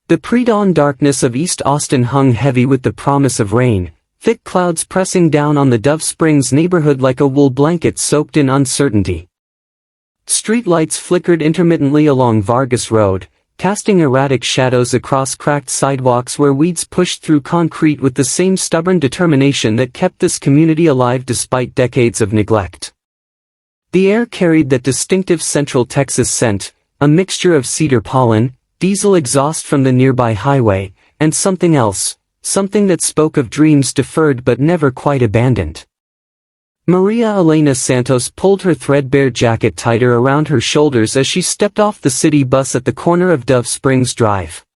The pre-dawn darkness of East Austin hung heavy with the promise of rain, thick clouds pressing down on the Dove Springs neighborhood like a wool blanket soaked in uncertainty. Street lights flickered intermittently along Vargas Road, casting erratic shadows across cracked sidewalks where weeds pushed through concrete with the same stubborn determination that kept this community alive despite decades of neglect. The air carried that distinctive Central Texas scent, a mixture of cedar pollen, diesel exhaust from the nearby highway, and something else, something that spoke of dreams deferred but never quite abandoned. Maria Elena Santos pulled her threadbare jacket tighter around her shoulders as she stepped off the city bus at the corner of Dove Springs Drive.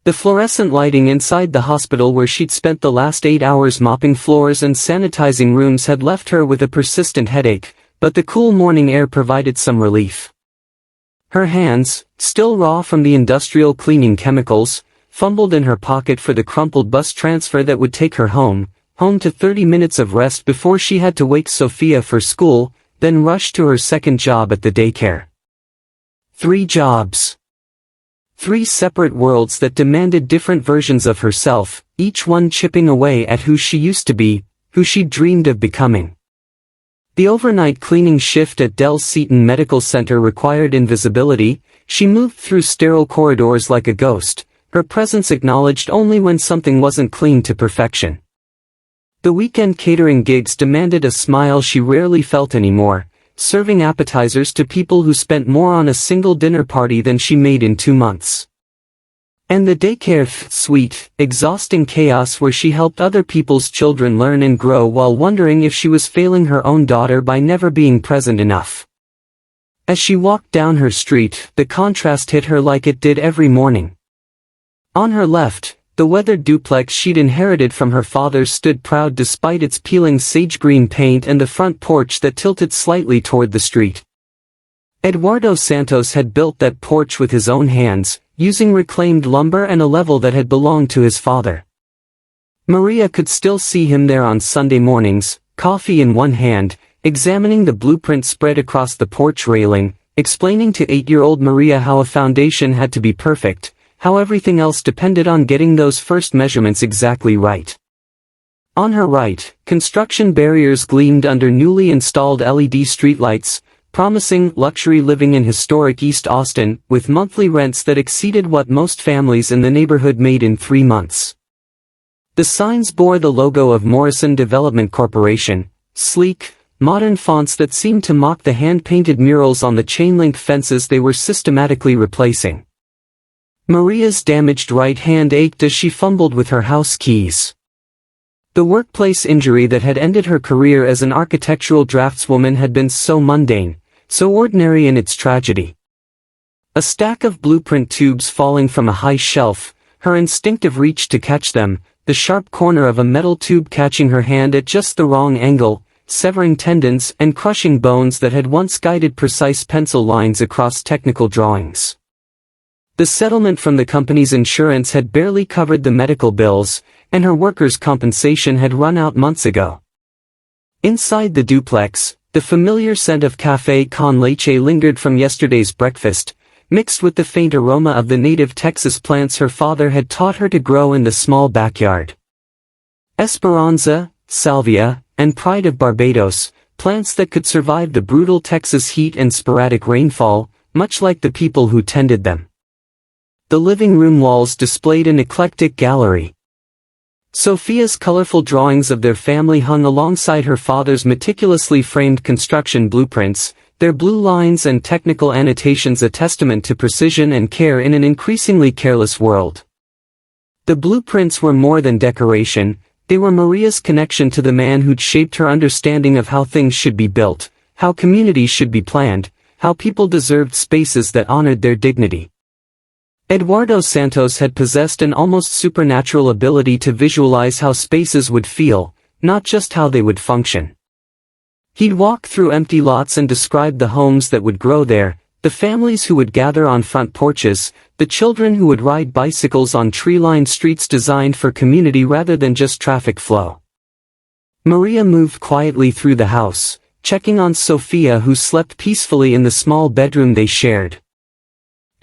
The fluorescent lighting inside the hospital where she'd spent the last 8 hours mopping floors and sanitizing rooms had left her with a persistent headache, but the cool morning air provided some relief. Her hands, still raw from the industrial cleaning chemicals, fumbled in her pocket for the crumpled bus transfer that would take her home to 30 minutes of rest before she had to wake Sophia for school, then rush to her second job at the daycare. 3 jobs. 3 separate worlds that demanded different versions of herself, each one chipping away at who she used to be, who she'd dreamed of becoming. The overnight cleaning shift at Del Seaton Medical Center required invisibility. She moved through sterile corridors like a ghost, her presence acknowledged only when something wasn't clean to perfection. The weekend catering gigs demanded a smile she rarely felt anymore, serving appetizers to people who spent more on a single dinner party than she made in 2 months. And the daycare sweet, exhausting chaos where she helped other people's children learn and grow while wondering if she was failing her own daughter by never being present enough. As she walked down her street, the contrast hit her like it did every morning. On her left, the weathered duplex she'd inherited from her father stood proud despite its peeling sage-green paint and the front porch that tilted slightly toward the street. Eduardo Santos had built that porch with his own hands, using reclaimed lumber and a level that had belonged to his father. Maria could still see him there on Sunday mornings, coffee in one hand, examining the blueprint spread across the porch railing, explaining to 8-year-old Maria how a foundation had to be perfect, how everything else depended on getting those first measurements exactly right. On her right, construction barriers gleamed under newly installed LED streetlights, promising luxury living in historic East Austin, with monthly rents that exceeded what most families in the neighborhood made in 3 months. The signs bore the logo of Morrison Development Corporation, sleek, modern fonts that seemed to mock the hand-painted murals on the chain-link fences they were systematically replacing. Maria's damaged right hand ached as she fumbled with her house keys. The workplace injury that had ended her career as an architectural draftswoman had been so mundane, so ordinary in its tragedy. A stack of blueprint tubes falling from a high shelf, her instinctive reach to catch them, the sharp corner of a metal tube catching her hand at just the wrong angle, severing tendons and crushing bones that had once guided precise pencil lines across technical drawings. The settlement from the company's insurance had barely covered the medical bills, and her workers' compensation had run out months ago. Inside the duplex, the familiar scent of café con leche lingered from yesterday's breakfast, mixed with the faint aroma of the native Texas plants her father had taught her to grow in the small backyard. Esperanza, salvia, and pride of Barbados, plants that could survive the brutal Texas heat and sporadic rainfall, much like the people who tended them. The living room walls displayed an eclectic gallery. Sophia's colorful drawings of their family hung alongside her father's meticulously framed construction blueprints, their blue lines and technical annotations a testament to precision and care in an increasingly careless world. The blueprints were more than decoration, they were Maria's connection to the man who'd shaped her understanding of how things should be built, how communities should be planned, how people deserved spaces that honored their dignity. Eduardo Santos had possessed an almost supernatural ability to visualize how spaces would feel, not just how they would function. He'd walk through empty lots and describe the homes that would grow there, the families who would gather on front porches, the children who would ride bicycles on tree-lined streets designed for community rather than just traffic flow. Maria moved quietly through the house, checking on Sophia who slept peacefully in the small bedroom they shared.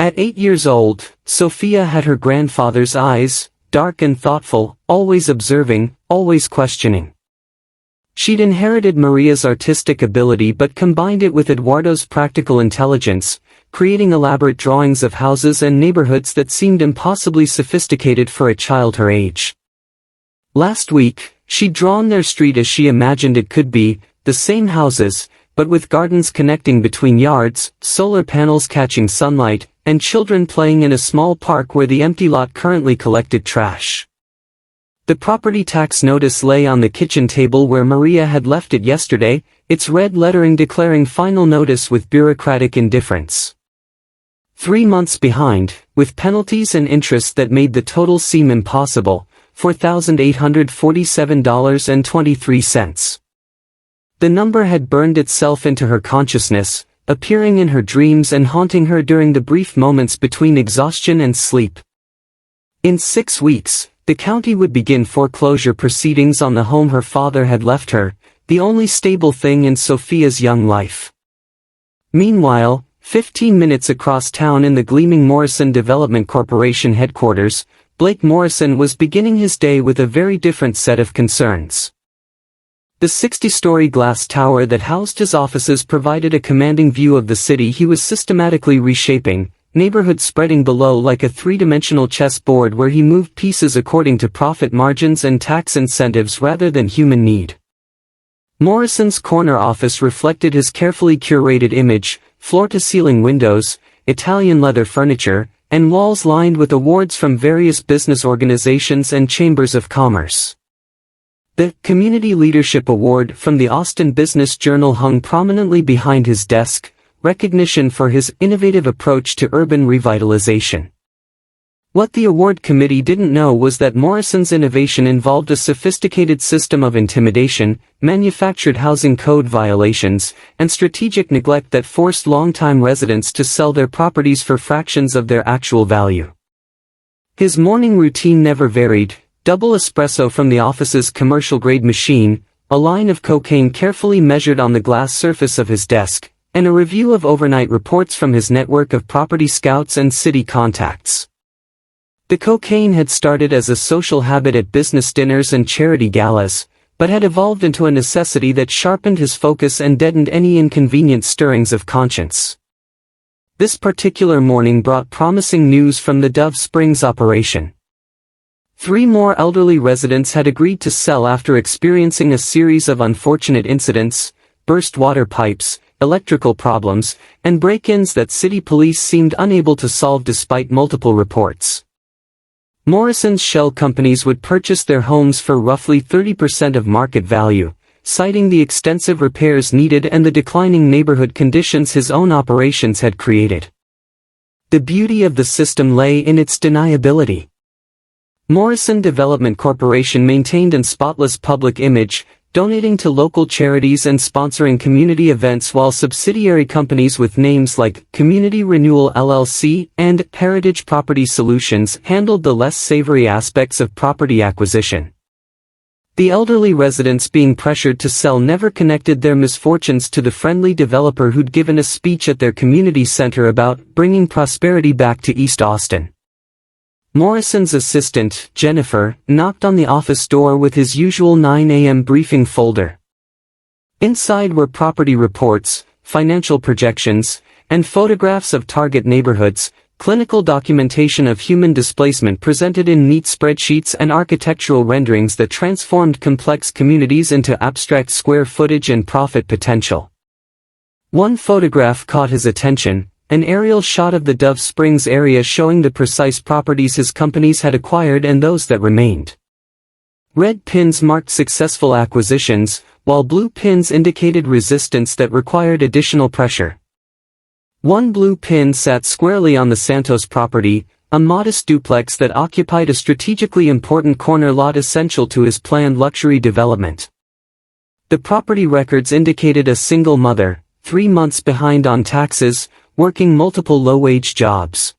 At 8 years old, Sophia had her grandfather's eyes, dark and thoughtful, always observing, always questioning. She'd inherited Maria's artistic ability but combined it with Eduardo's practical intelligence, creating elaborate drawings of houses and neighborhoods that seemed impossibly sophisticated for a child her age. Last week, she'd drawn their street as she imagined it could be, the same houses, but with gardens connecting between yards, solar panels catching sunlight, and children playing in a small park where the empty lot currently collected trash. The property tax notice lay on the kitchen table where Maria had left it yesterday, its red lettering declaring final notice with bureaucratic indifference. 3 months behind, with penalties and interest that made the total seem impossible, $4,847.23. The number had burned itself into her consciousness, appearing in her dreams and haunting her during the brief moments between exhaustion and sleep. In 6 weeks, the county would begin foreclosure proceedings on the home her father had left her, the only stable thing in Sophia's young life. Meanwhile, 15 minutes across town in the gleaming Morrison Development Corporation headquarters, Blake Morrison was beginning his day with a very different set of concerns. The 60-story glass tower that housed his offices provided a commanding view of the city he was systematically reshaping, neighborhoods spreading below like a three-dimensional chessboard where he moved pieces according to profit margins and tax incentives rather than human need. Morrison's corner office reflected his carefully curated image, floor-to-ceiling windows, Italian leather furniture, and walls lined with awards from various business organizations and chambers of commerce. The Community Leadership Award from the Austin Business Journal hung prominently behind his desk, recognition for his innovative approach to urban revitalization. What the award committee didn't know was that Morrison's innovation involved a sophisticated system of intimidation, manufactured housing code violations, and strategic neglect that forced longtime residents to sell their properties for fractions of their actual value. His morning routine never varied: double espresso from the office's commercial-grade machine, a line of cocaine carefully measured on the glass surface of his desk, and a review of overnight reports from his network of property scouts and city contacts. The cocaine had started as a social habit at business dinners and charity galas, but had evolved into a necessity that sharpened his focus and deadened any inconvenient stirrings of conscience. This particular morning brought promising news from the Dove Springs operation. 3 more elderly residents had agreed to sell after experiencing a series of unfortunate incidents: burst water pipes, electrical problems, and break-ins that city police seemed unable to solve despite multiple reports. Morrison's shell companies would purchase their homes for roughly 30% of market value, citing the extensive repairs needed and the declining neighborhood conditions his own operations had created. The beauty of the system lay in its deniability. Morrison Development Corporation maintained an spotless public image, donating to local charities and sponsoring community events, while subsidiary companies with names like Community Renewal LLC and Heritage Property Solutions handled the less savory aspects of property acquisition. The elderly residents being pressured to sell never connected their misfortunes to the friendly developer who'd given a speech at their community center about bringing prosperity back to East Austin. Morrison's assistant, Jennifer, knocked on the office door with his usual 9 a.m. briefing folder. Inside were property reports, financial projections, and photographs of target neighborhoods, clinical documentation of human displacement presented in neat spreadsheets, and architectural renderings that transformed complex communities into abstract square footage and profit potential. One photograph caught his attention: an aerial shot of the Dove Springs area showing the precise properties his companies had acquired and those that remained. Red pins marked successful acquisitions, while blue pins indicated resistance that required additional pressure. One blue pin sat squarely on the Santos property, a modest duplex that occupied a strategically important corner lot essential to his planned luxury development. The property records indicated a single mother, 3 months behind on taxes, working multiple low-wage jobs.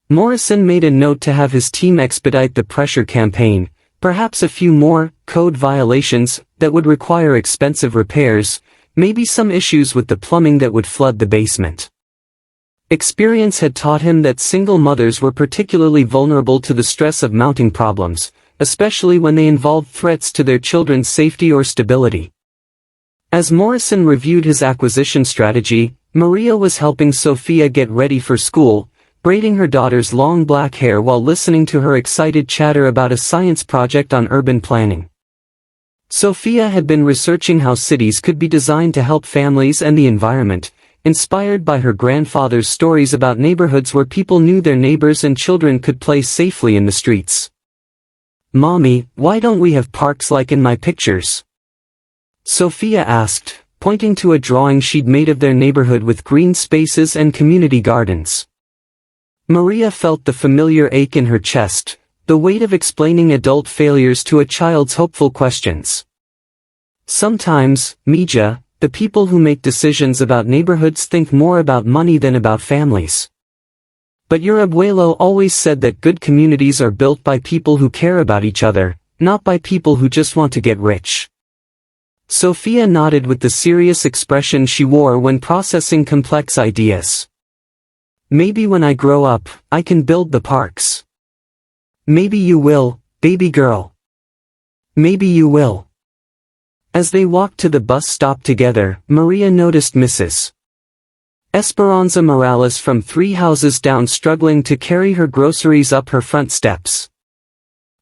Morrison made a note to have his team expedite the pressure campaign, perhaps a few more code violations that would require expensive repairs, maybe some issues with the plumbing that would flood the basement. Experience had taught him that single mothers were particularly vulnerable to the stress of mounting problems, especially when they involved threats to their children's safety or stability. As Morrison reviewed his acquisition strategy, Maria was helping Sophia get ready for school, braiding her daughter's long black hair while listening to her excited chatter about a science project on urban planning. Sophia had been researching how cities could be designed to help families and the environment, inspired by her grandfather's stories about neighborhoods where people knew their neighbors and children could play safely in the streets. "Mommy, why don't we have parks like in my pictures?" Sophia asked, pointing to a drawing she'd made of their neighborhood with green spaces and community gardens. Maria felt the familiar ache in her chest, the weight of explaining adult failures to a child's hopeful questions. "Sometimes, Mija, the people who make decisions about neighborhoods think more about money than about families. But your abuelo always said that good communities are built by people who care about each other, not by people who just want to get rich." Sophia nodded with the serious expression she wore when processing complex ideas. "Maybe when I grow up, I can build the parks." "Maybe you will, baby girl. Maybe you will." As they walked to the bus stop together, Maria noticed Mrs. Esperanza Morales from 3 houses down struggling to carry her groceries up her front steps.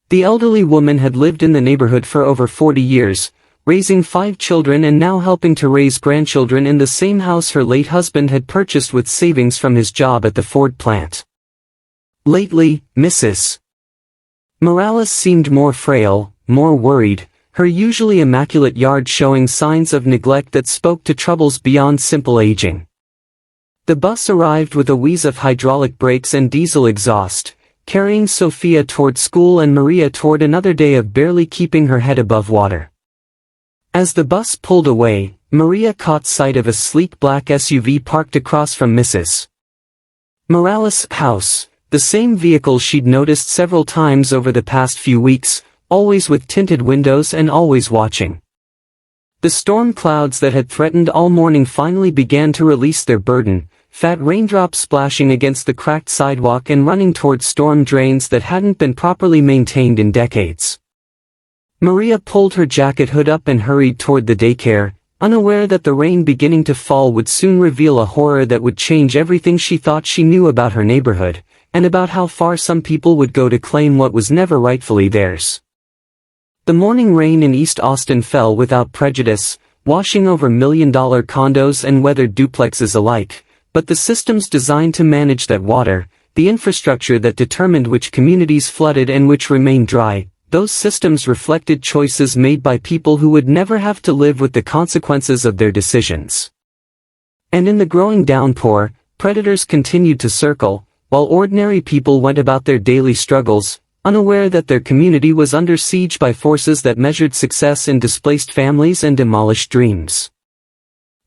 The elderly woman had lived in the neighborhood for over 40 years, raising 5 children and now helping to raise grandchildren in the same house her late husband had purchased with savings from his job at the Ford plant. Lately, Mrs. Morales seemed more frail, more worried, her usually immaculate yard showing signs of neglect that spoke to troubles beyond simple aging. The bus arrived with a wheeze of hydraulic brakes and diesel exhaust, carrying Sophia toward school and Maria toward another day of barely keeping her head above water. As the bus pulled away, Maria caught sight of a sleek black SUV parked across from Mrs. Morales' house, the same vehicle she'd noticed several times over the past few weeks, always with tinted windows and always watching. The storm clouds that had threatened all morning finally began to release their burden, fat raindrops splashing against the cracked sidewalk and running toward storm drains that hadn't been properly maintained in decades. Maria pulled her jacket hood up and hurried toward the daycare, unaware that the rain beginning to fall would soon reveal a horror that would change everything she thought she knew about her neighborhood, and about how far some people would go to claim what was never rightfully theirs. The morning rain in East Austin fell without prejudice, washing over million-dollar condos and weathered duplexes alike, but the systems designed to manage that water, the infrastructure that determined which communities flooded and which remained dry, those systems reflected choices made by people who would never have to live with the consequences of their decisions. And in the growing downpour, predators continued to circle, while ordinary people went about their daily struggles, unaware that their community was under siege by forces that measured success in displaced families and demolished dreams.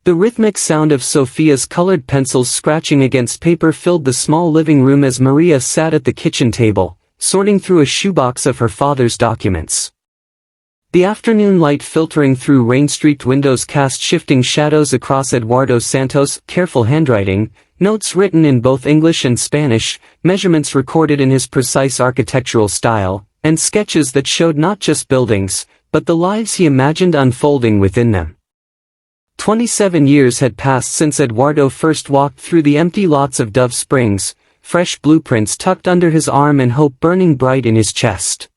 The rhythmic sound of Sophia's colored pencils scratching against paper filled the small living room as Maria sat at the kitchen table, sorting through a shoebox of her father's documents. The afternoon light filtering through rain-streaked windows cast shifting shadows across Eduardo Santos' careful handwriting, notes written in both English and Spanish, measurements recorded in his precise architectural style, and sketches that showed not just buildings, but the lives he imagined unfolding within them. 27 years had passed since Eduardo first walked through the empty lots of Dove Springs, fresh blueprints tucked under his arm and hope burning bright in his chest.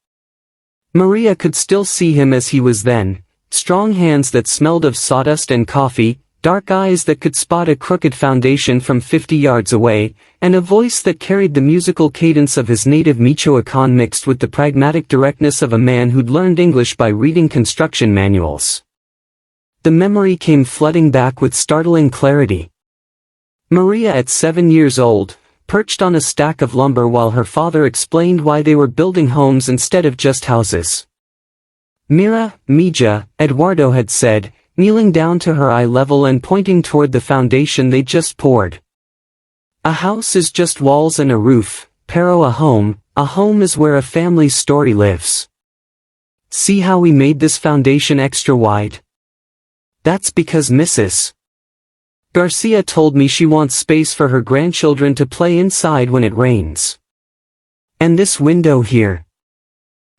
Maria could still see him as he was then, strong hands that smelled of sawdust and coffee, dark eyes that could spot a crooked foundation from 50 yards away, and a voice that carried the musical cadence of his native Michoacan mixed with the pragmatic directness of a man who'd learned English by reading construction manuals. The memory came flooding back with startling clarity. Maria at 7 years old, perched on a stack of lumber while her father explained why they were building homes instead of just houses. "Mira, Mija," Eduardo had said, kneeling down to her eye level and pointing toward the foundation they'd just poured. "A house is just walls and a roof, pero a home is where a family's story lives. See how we made this foundation extra wide? That's because Mrs. Garcia told me she wants space for her grandchildren to play inside when it rains. And this window here.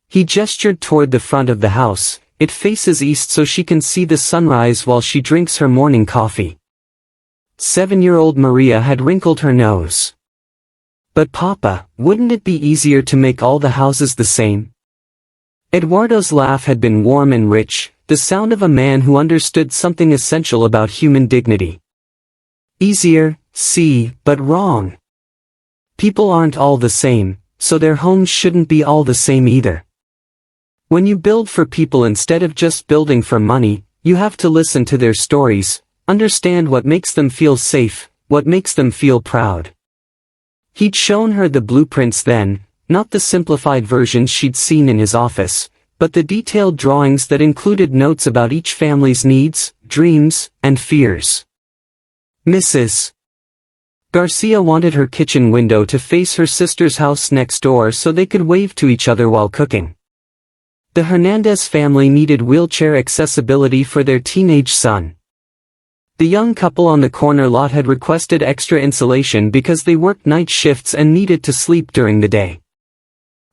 He gestured toward the front of the house. It faces east so she can see the sunrise while she drinks her morning coffee. 7-year-old Maria had wrinkled her nose. But Papa, wouldn't it be easier to make all the houses the same? Eduardo's laugh had been warm and rich, the sound of a man who understood something essential about human dignity. Easier, see, but wrong. People aren't all the same, so their homes shouldn't be all the same either. When you build for people instead of just building for money, you have to listen to their stories, understand what makes them feel safe, what makes them feel proud. He'd shown her the blueprints then, not the simplified versions she'd seen in his office, but the detailed drawings that included notes about each family's needs, dreams, and fears. Mrs. Garcia wanted her kitchen window to face her sister's house next door so they could wave to each other while cooking. The Hernandez family needed wheelchair accessibility for their teenage son. The young couple on the corner lot had requested extra insulation because they worked night shifts and needed to sleep during the day.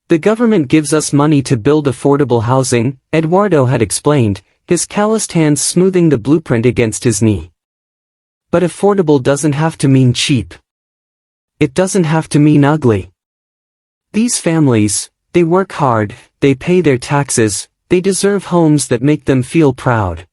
The government gives us money to build affordable housing, Eduardo had explained, his calloused hands smoothing the blueprint against his knee. But affordable doesn't have to mean cheap. It doesn't have to mean ugly. These families, they work hard, they pay their taxes, they deserve homes that make them feel proud.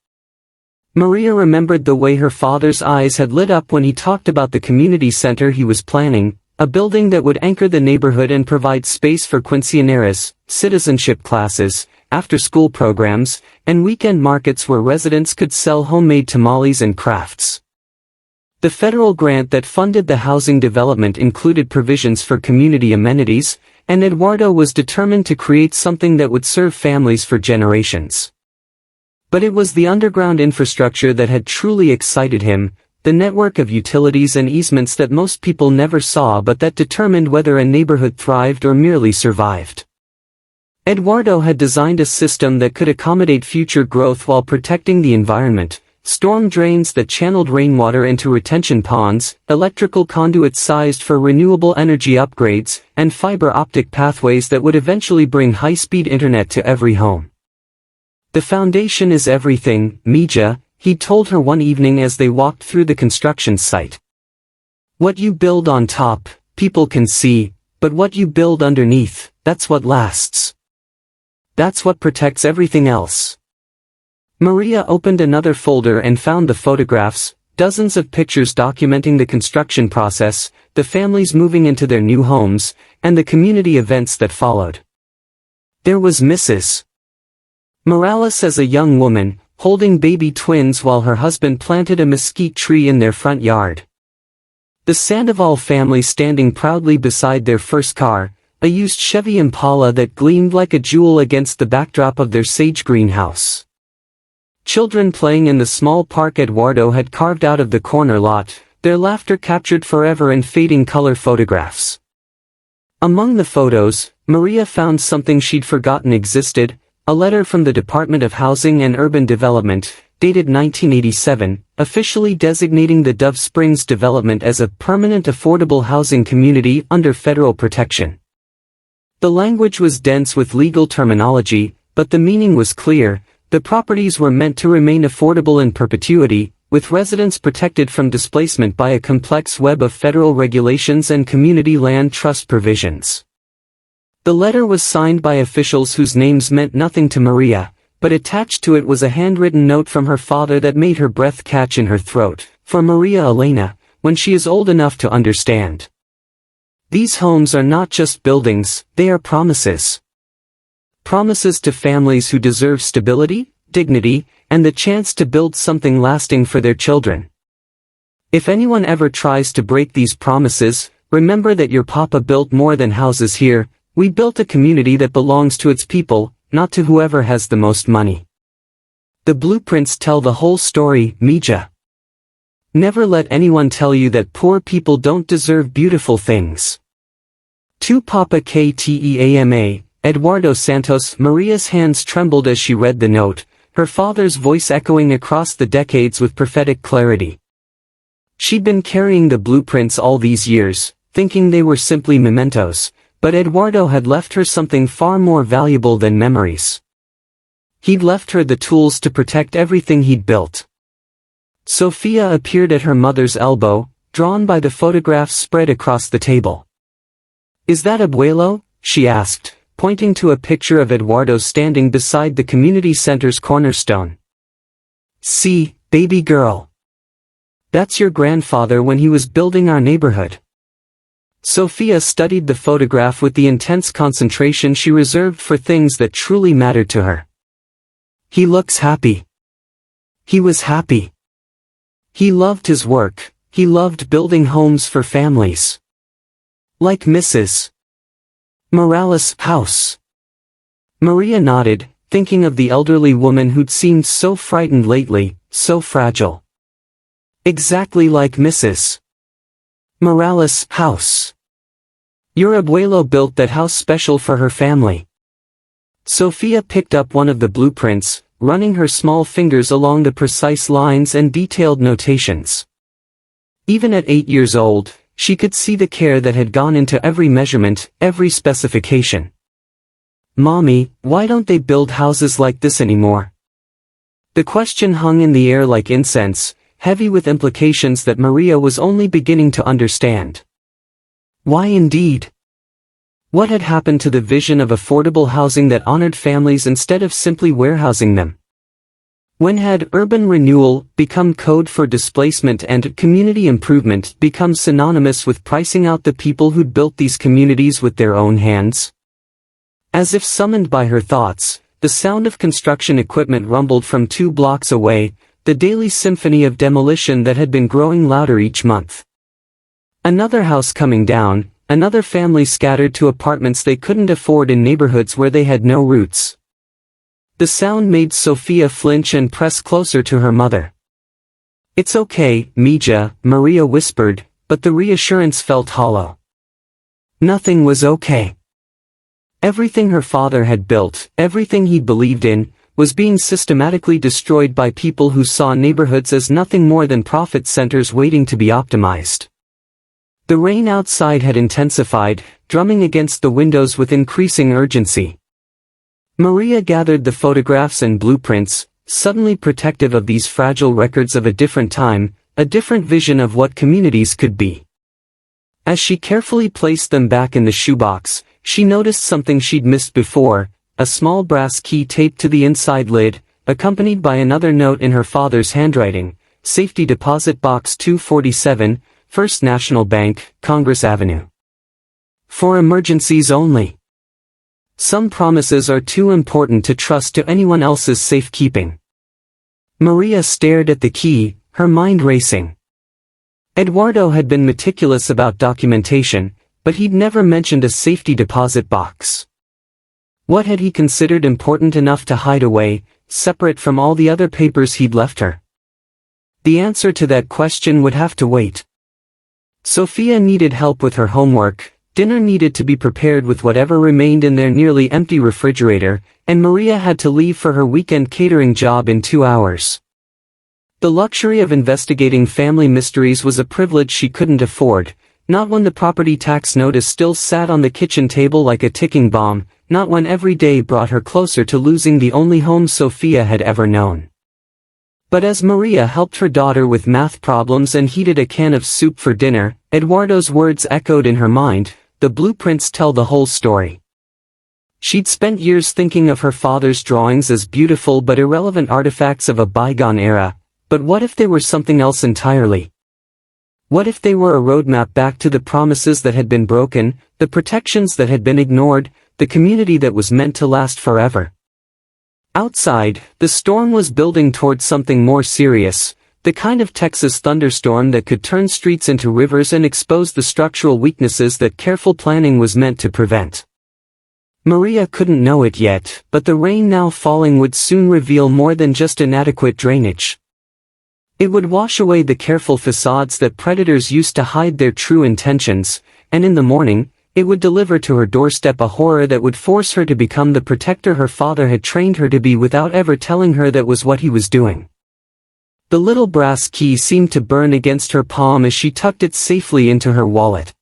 Maria remembered the way her father's eyes had lit up when he talked about the community center he was planning, a building that would anchor the neighborhood and provide space for quinceañeras, citizenship classes, after-school programs, and weekend markets where residents could sell homemade tamales and crafts. The federal grant that funded the housing development included provisions for community amenities, and Eduardo was determined to create something that would serve families for generations. But it was the underground infrastructure that had truly excited him, the network of utilities and easements that most people never saw but that determined whether a neighborhood thrived or merely survived. Eduardo had designed a system that could accommodate future growth while protecting the environment. Storm drains that channeled rainwater into retention ponds, electrical conduits sized for renewable energy upgrades, and fiber optic pathways that would eventually bring high-speed internet to every home. The foundation is everything, Mija, he told her one evening as they walked through the construction site. What you build on top, people can see, but what you build underneath, that's what lasts. That's what protects everything else. Maria opened another folder and found the photographs, dozens of pictures documenting the construction process, the families moving into their new homes, and the community events that followed. There was Mrs. Morales as a young woman, holding baby twins while her husband planted a mesquite tree in their front yard. The Sandoval family standing proudly beside their first car, a used Chevy Impala that gleamed like a jewel against the backdrop of their sage greenhouse. Children playing in the small park Eduardo had carved out of the corner lot, their laughter captured forever in fading color photographs. Among the photos, Maria found something she'd forgotten existed, a letter from the Department of Housing and Urban Development, dated 1987, officially designating the Dove Springs development as a permanent affordable housing community under federal protection. The language was dense with legal terminology, but the meaning was clear. The properties were meant to remain affordable in perpetuity, with residents protected from displacement by a complex web of federal regulations and community land trust provisions. The letter was signed by officials whose names meant nothing to Maria, but attached to it was a handwritten note from her father that made her breath catch in her throat, for Maria Elena, when she is old enough to understand. These homes are not just buildings, they are promises. Promises to families who deserve stability, dignity, and the chance to build something lasting for their children. If anyone ever tries to break these promises, remember that your papa built more than houses here. We built a community that belongs to its people, not to whoever has the most money. The blueprints tell the whole story, Mija. Never let anyone tell you that poor people don't deserve beautiful things. To Papa Kteama, Eduardo Santos. Maria's hands trembled as she read the note, her father's voice echoing across the decades with prophetic clarity. She'd been carrying the blueprints all these years, thinking they were simply mementos, but Eduardo had left her something far more valuable than memories. He'd left her the tools to protect everything he'd built. Sofia appeared at her mother's elbow, drawn by the photographs spread across the table. "Is that Abuelo?" she asked, pointing to a picture of Eduardo standing beside the community center's cornerstone. "See, baby girl. That's your grandfather when he was building our neighborhood." Sofia studied the photograph with the intense concentration she reserved for things that truly mattered to her. "He looks happy. He was happy. He loved his work, he loved building homes for families. Like Mrs. Morales' house." Maria nodded, thinking of the elderly woman who'd seemed so frightened lately, so fragile. "Exactly like Mrs. Morales' house. Your abuelo built that house special for her family." Sofia picked up one of the blueprints, running her small fingers along the precise lines and detailed notations. Even at 8 years old, she could see the care that had gone into every measurement, every specification. "Mommy, why don't they build houses like this anymore?" The question hung in the air like incense, heavy with implications that Maria was only beginning to understand. Why indeed? What had happened to the vision of affordable housing that honored families instead of simply warehousing them? When had urban renewal become code for displacement and community improvement become synonymous with pricing out the people who'd built these communities with their own hands? As if summoned by her thoughts, the sound of construction equipment rumbled from 2 blocks away, the daily symphony of demolition that had been growing louder each month. Another house coming down, another family scattered to apartments they couldn't afford in neighborhoods where they had no roots. The sound made Sofia flinch and press closer to her mother. "It's okay, Mija," Maria whispered, but the reassurance felt hollow. Nothing was okay. Everything her father had built, everything he believed in, was being systematically destroyed by people who saw neighborhoods as nothing more than profit centers waiting to be optimized. The rain outside had intensified, drumming against the windows with increasing urgency. Maria gathered the photographs and blueprints, suddenly protective of these fragile records of a different time, a different vision of what communities could be. As she carefully placed them back in the shoebox, she noticed something she'd missed before, a small brass key taped to the inside lid, accompanied by another note in her father's handwriting: "Safety Deposit Box 247, First National Bank, Congress Avenue. For emergencies only." Some promises are too important to trust to anyone else's safekeeping. Maria stared at the key, her mind racing. Eduardo had been meticulous about documentation, but he'd never mentioned a safety deposit box. What had he considered important enough to hide away, separate from all the other papers he'd left her? The answer to that question would have to wait. Sofia needed help with her homework, dinner needed to be prepared with whatever remained in their nearly empty refrigerator, and Maria had to leave for her weekend catering job in 2 hours. The luxury of investigating family mysteries was a privilege she couldn't afford, not when the property tax notice still sat on the kitchen table like a ticking bomb, not when every day brought her closer to losing the only home Sofia had ever known. But as Maria helped her daughter with math problems and heated a can of soup for dinner, Eduardo's words echoed in her mind: "The blueprints tell the whole story." She'd spent years thinking of her father's drawings as beautiful but irrelevant artifacts of a bygone era, but what if they were something else entirely? What if they were a roadmap back to the promises that had been broken, the protections that had been ignored, the community that was meant to last forever? Outside, the storm was building towards something more serious, the kind of Texas thunderstorm that could turn streets into rivers and expose the structural weaknesses that careful planning was meant to prevent. Maria couldn't know it yet, but the rain now falling would soon reveal more than just inadequate drainage. It would wash away the careful facades that predators used to hide their true intentions, and in the morning, it would deliver to her doorstep a horror that would force her to become the protector her father had trained her to be without ever telling her that was what he was doing. The little brass key seemed to burn against her palm as she tucked it safely into her wallet.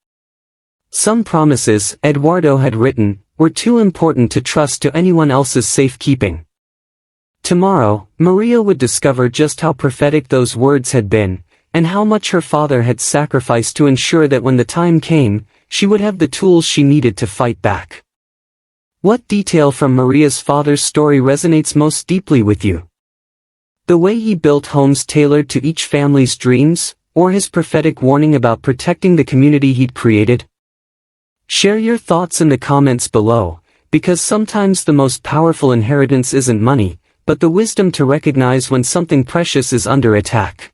Some promises, Eduardo had written, were too important to trust to anyone else's safekeeping. Tomorrow, Maria would discover just how prophetic those words had been, and how much her father had sacrificed to ensure that when the time came, she would have the tools she needed to fight back. What detail from Maria's father's story resonates most deeply with you? The way he built homes tailored to each family's dreams, or his prophetic warning about protecting the community he'd created? Share your thoughts in the comments below, because sometimes the most powerful inheritance isn't money, but the wisdom to recognize when something precious is under attack.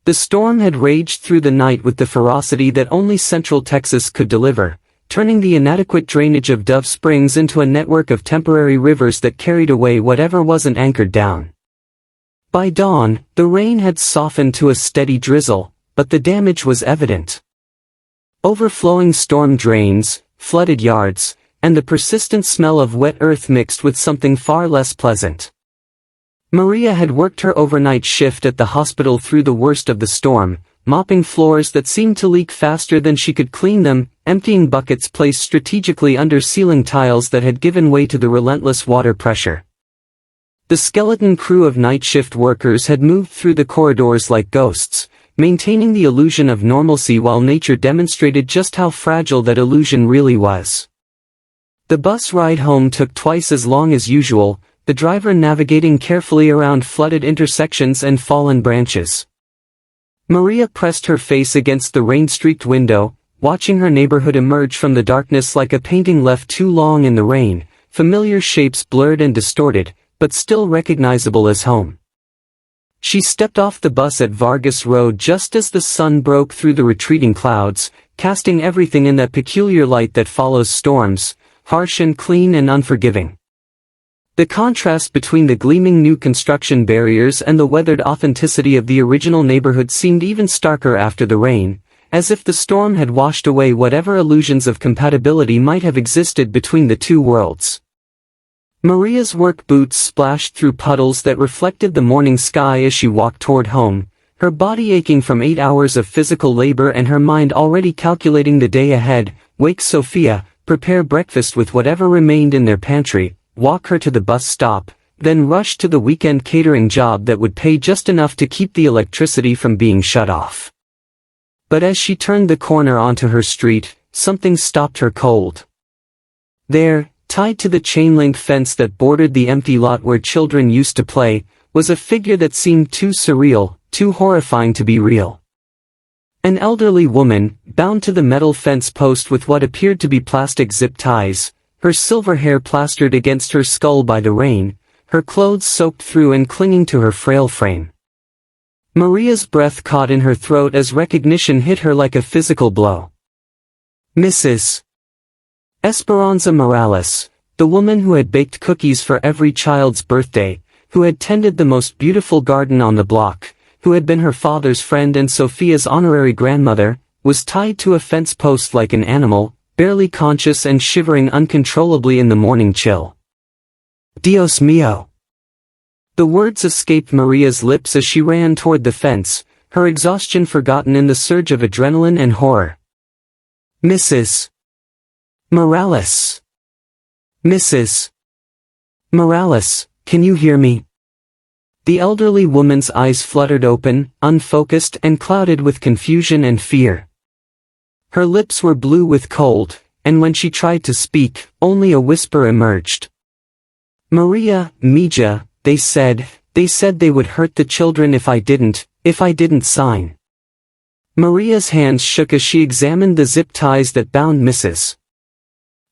The storm had raged through the night with the ferocity that only Central Texas could deliver, turning the inadequate drainage of Dove Springs into a network of temporary rivers that carried away whatever wasn't anchored down. By dawn, the rain had softened to a steady drizzle, but the damage was evident. Overflowing storm drains, flooded yards, and the persistent smell of wet earth mixed with something far less pleasant. Maria had worked her overnight shift at the hospital through the worst of the storm, mopping floors that seemed to leak faster than she could clean them, emptying buckets placed strategically under ceiling tiles that had given way to the relentless water pressure. The skeleton crew of night shift workers had moved through the corridors like ghosts, maintaining the illusion of normalcy while nature demonstrated just how fragile that illusion really was. The bus ride home took twice as long as usual, the driver navigating carefully around flooded intersections and fallen branches. Maria pressed her face against the rain-streaked window, watching her neighborhood emerge from the darkness like a painting left too long in the rain, familiar shapes blurred and distorted, but still recognizable as home. She stepped off the bus at Vargas Road just as the sun broke through the retreating clouds, casting everything in that peculiar light that follows storms, harsh and clean and unforgiving. The contrast between the gleaming new construction barriers and the weathered authenticity of the original neighborhood seemed even starker after the rain, as if the storm had washed away whatever illusions of compatibility might have existed between the two worlds. Maria's work boots splashed through puddles that reflected the morning sky as she walked toward home, her body aching from 8 hours of physical labor and her mind already calculating the day ahead. Wake Sophia, prepare breakfast with whatever remained in their pantry, walk her to the bus stop, then rush to the weekend catering job that would pay just enough to keep the electricity from being shut off. But as she turned the corner onto her street, something stopped her cold. There, tied to the chain-link fence that bordered the empty lot where children used to play, was a figure that seemed too surreal, too horrifying to be real. An elderly woman, bound to the metal fence post with what appeared to be plastic zip ties, her silver hair plastered against her skull by the rain, her clothes soaked through and clinging to her frail frame. Maria's breath caught in her throat as recognition hit her like a physical blow. Mrs. Esperanza Morales, the woman who had baked cookies for every child's birthday, who had tended the most beautiful garden on the block, who had been her father's friend and Sophia's honorary grandmother, was tied to a fence post like an animal, barely conscious and shivering uncontrollably in the morning chill. Dios mío! The words escaped Maria's lips as she ran toward the fence, her exhaustion forgotten in the surge of adrenaline and horror. Mrs. Morales! Mrs. Morales, can you hear me? The elderly woman's eyes fluttered open, unfocused and clouded with confusion and fear. Her lips were blue with cold, and when she tried to speak, only a whisper emerged. Maria, Mija, they said they would hurt the children if I didn't sign. Maria's hands shook as she examined the zip ties that bound Mrs.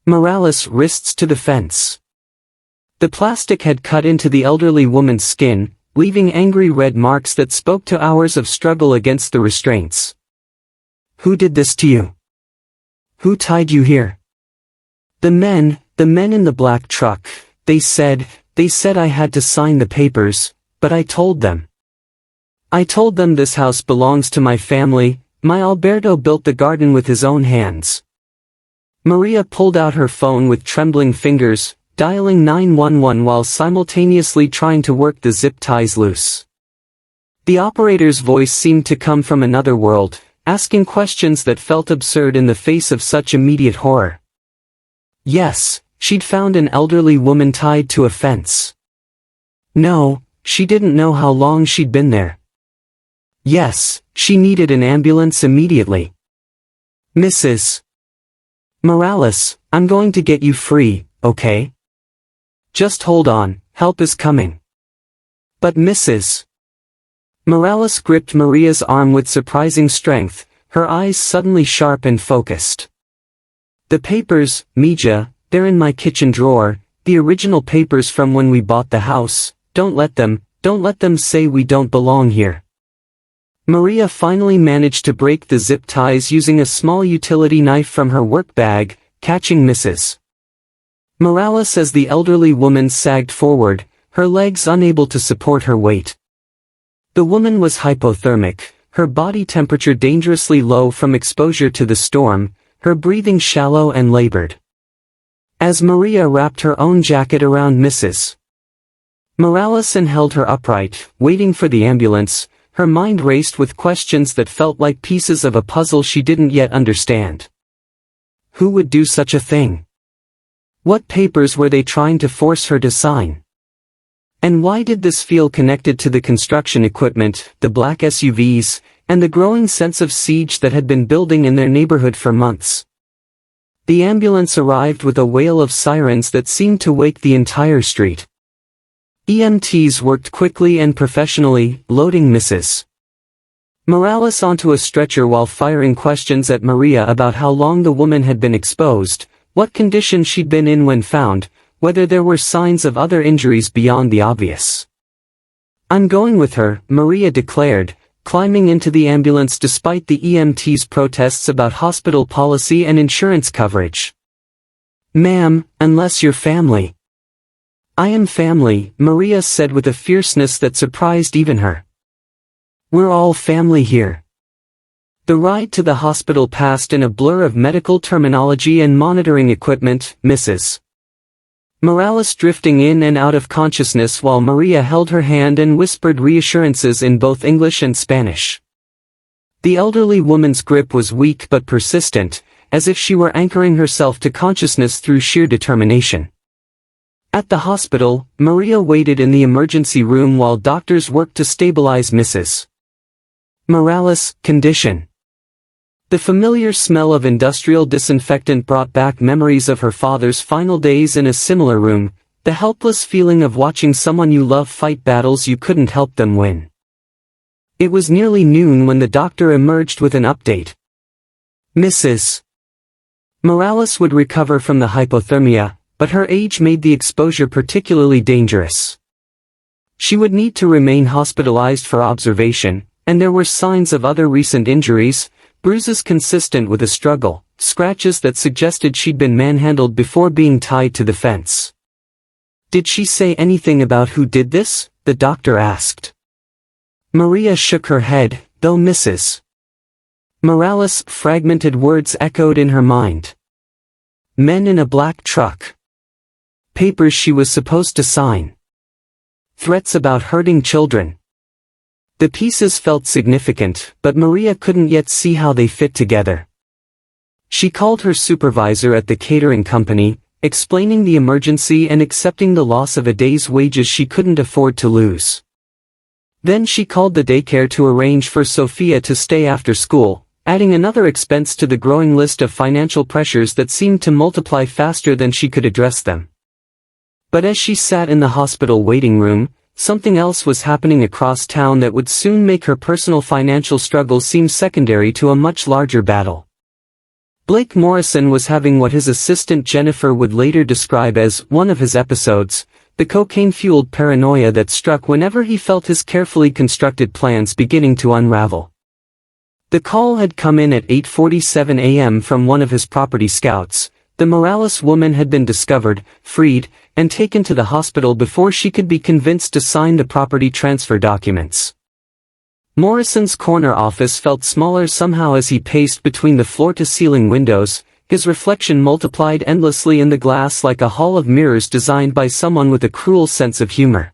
Morales' wrists to the fence. The plastic had cut into the elderly woman's skin, leaving angry red marks that spoke to hours of struggle against the restraints. Who did this to you? Who tied you here? The men in the black truck, they said I had to sign the papers, but I told them this house belongs to my family, my Alberto built the garden with his own hands. Maria pulled out her phone with trembling fingers, dialing 911 while simultaneously trying to work the zip ties loose. The operator's voice seemed to come from another world, asking questions that felt absurd in the face of such immediate horror. Yes, she'd found an elderly woman tied to a fence. No, she didn't know how long she'd been there. Yes, she needed an ambulance immediately. Mrs. Morales, I'm going to get you free, okay? Just hold on, help is coming. But Mrs. Morales gripped Maria's arm with surprising strength, her eyes suddenly sharp and focused. The papers, Mija, they're in my kitchen drawer, the original papers from when we bought the house, don't let them say we don't belong here. Maria finally managed to break the zip ties using a small utility knife from her work bag, catching Mrs. Morales as the elderly woman sagged forward, her legs unable to support her weight. The woman was hypothermic, her body temperature dangerously low from exposure to the storm, her breathing shallow and labored. As Maria wrapped her own jacket around Mrs. Morales and held her upright, waiting for the ambulance, her mind raced with questions that felt like pieces of a puzzle she didn't yet understand. Who would do such a thing? What papers were they trying to force her to sign? And why did this feel connected to the construction equipment, the black SUVs, and the growing sense of siege that had been building in their neighborhood for months? The ambulance arrived with a wail of sirens that seemed to wake the entire street. EMTs worked quickly and professionally, loading Mrs. Morales onto a stretcher while firing questions at Maria about how long the woman had been exposed, what condition she'd been in when found, whether there were signs of other injuries beyond the obvious. I'm going with her, Maria declared, climbing into the ambulance despite the EMT's protests about hospital policy and insurance coverage. Ma'am, unless you're family. I am family, Maria said with a fierceness that surprised even her. We're all family here. The ride to the hospital passed in a blur of medical terminology and monitoring equipment, Mrs. Morales drifting in and out of consciousness while Maria held her hand and whispered reassurances in both English and Spanish. The elderly woman's grip was weak but persistent, as if she were anchoring herself to consciousness through sheer determination. At the hospital, Maria waited in the emergency room while doctors worked to stabilize Mrs. Morales' condition. The familiar smell of industrial disinfectant brought back memories of her father's final days in a similar room, the helpless feeling of watching someone you love fight battles you couldn't help them win. It was nearly noon when the doctor emerged with an update. Mrs. Morales would recover from the hypothermia, but her age made the exposure particularly dangerous. She would need to remain hospitalized for observation, and there were signs of other recent injuries, bruises consistent with a struggle, scratches that suggested she'd been manhandled before being tied to the fence. Did she say anything about who did this? The doctor asked. Maria shook her head, though Mrs. Morales' fragmented words echoed in her mind. Men in a black truck. Papers she was supposed to sign. Threats about hurting children. The pieces felt significant, but Maria couldn't yet see how they fit together. She called her supervisor at the catering company, explaining the emergency and accepting the loss of a day's wages she couldn't afford to lose. Then she called the daycare to arrange for Sophia to stay after school, adding another expense to the growing list of financial pressures that seemed to multiply faster than she could address them. But as she sat in the hospital waiting room, something else was happening across town that would soon make her personal financial struggles seem secondary to a much larger battle. Blake Morrison was having what his assistant Jennifer would later describe as one of his episodes, the cocaine-fueled paranoia that struck whenever he felt his carefully constructed plans beginning to unravel. The call had come in at 8:47 a.m. from one of his property scouts. The Morales woman had been discovered, freed, and taken to the hospital before she could be convinced to sign the property transfer documents. Morrison's corner office felt smaller somehow as he paced between the floor-to-ceiling windows, his reflection multiplied endlessly in the glass like a hall of mirrors designed by someone with a cruel sense of humor.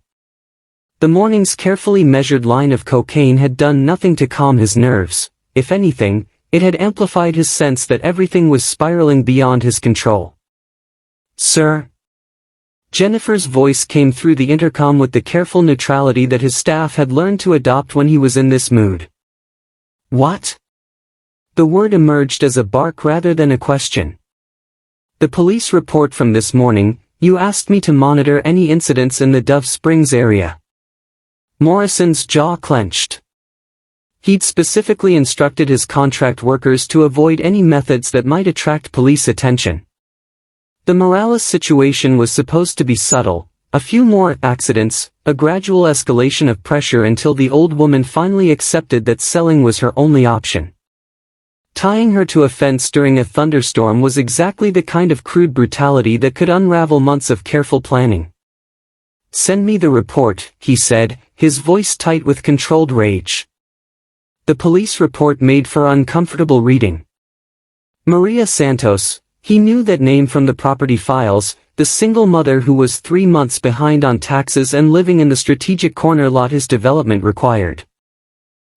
The morning's carefully measured line of cocaine had done nothing to calm his nerves. If anything, it had amplified his sense that everything was spiraling beyond his control. "Sir?" Jennifer's voice came through the intercom with the careful neutrality that his staff had learned to adopt when he was in this mood. "What?" The word emerged as a bark rather than a question. "The police report from this morning, you asked me to monitor any incidents in the Dove Springs area." Morrison's jaw clenched. He'd specifically instructed his contract workers to avoid any methods that might attract police attention. The Morales situation was supposed to be subtle, a few more accidents, a gradual escalation of pressure until the old woman finally accepted that selling was her only option. Tying her to a fence during a thunderstorm was exactly the kind of crude brutality that could unravel months of careful planning. "Send me the report," he said, his voice tight with controlled rage. The police report made for uncomfortable reading. Maria Santos, he knew that name from the property files, the single mother who was 3 months behind on taxes and living in the strategic corner lot his development required.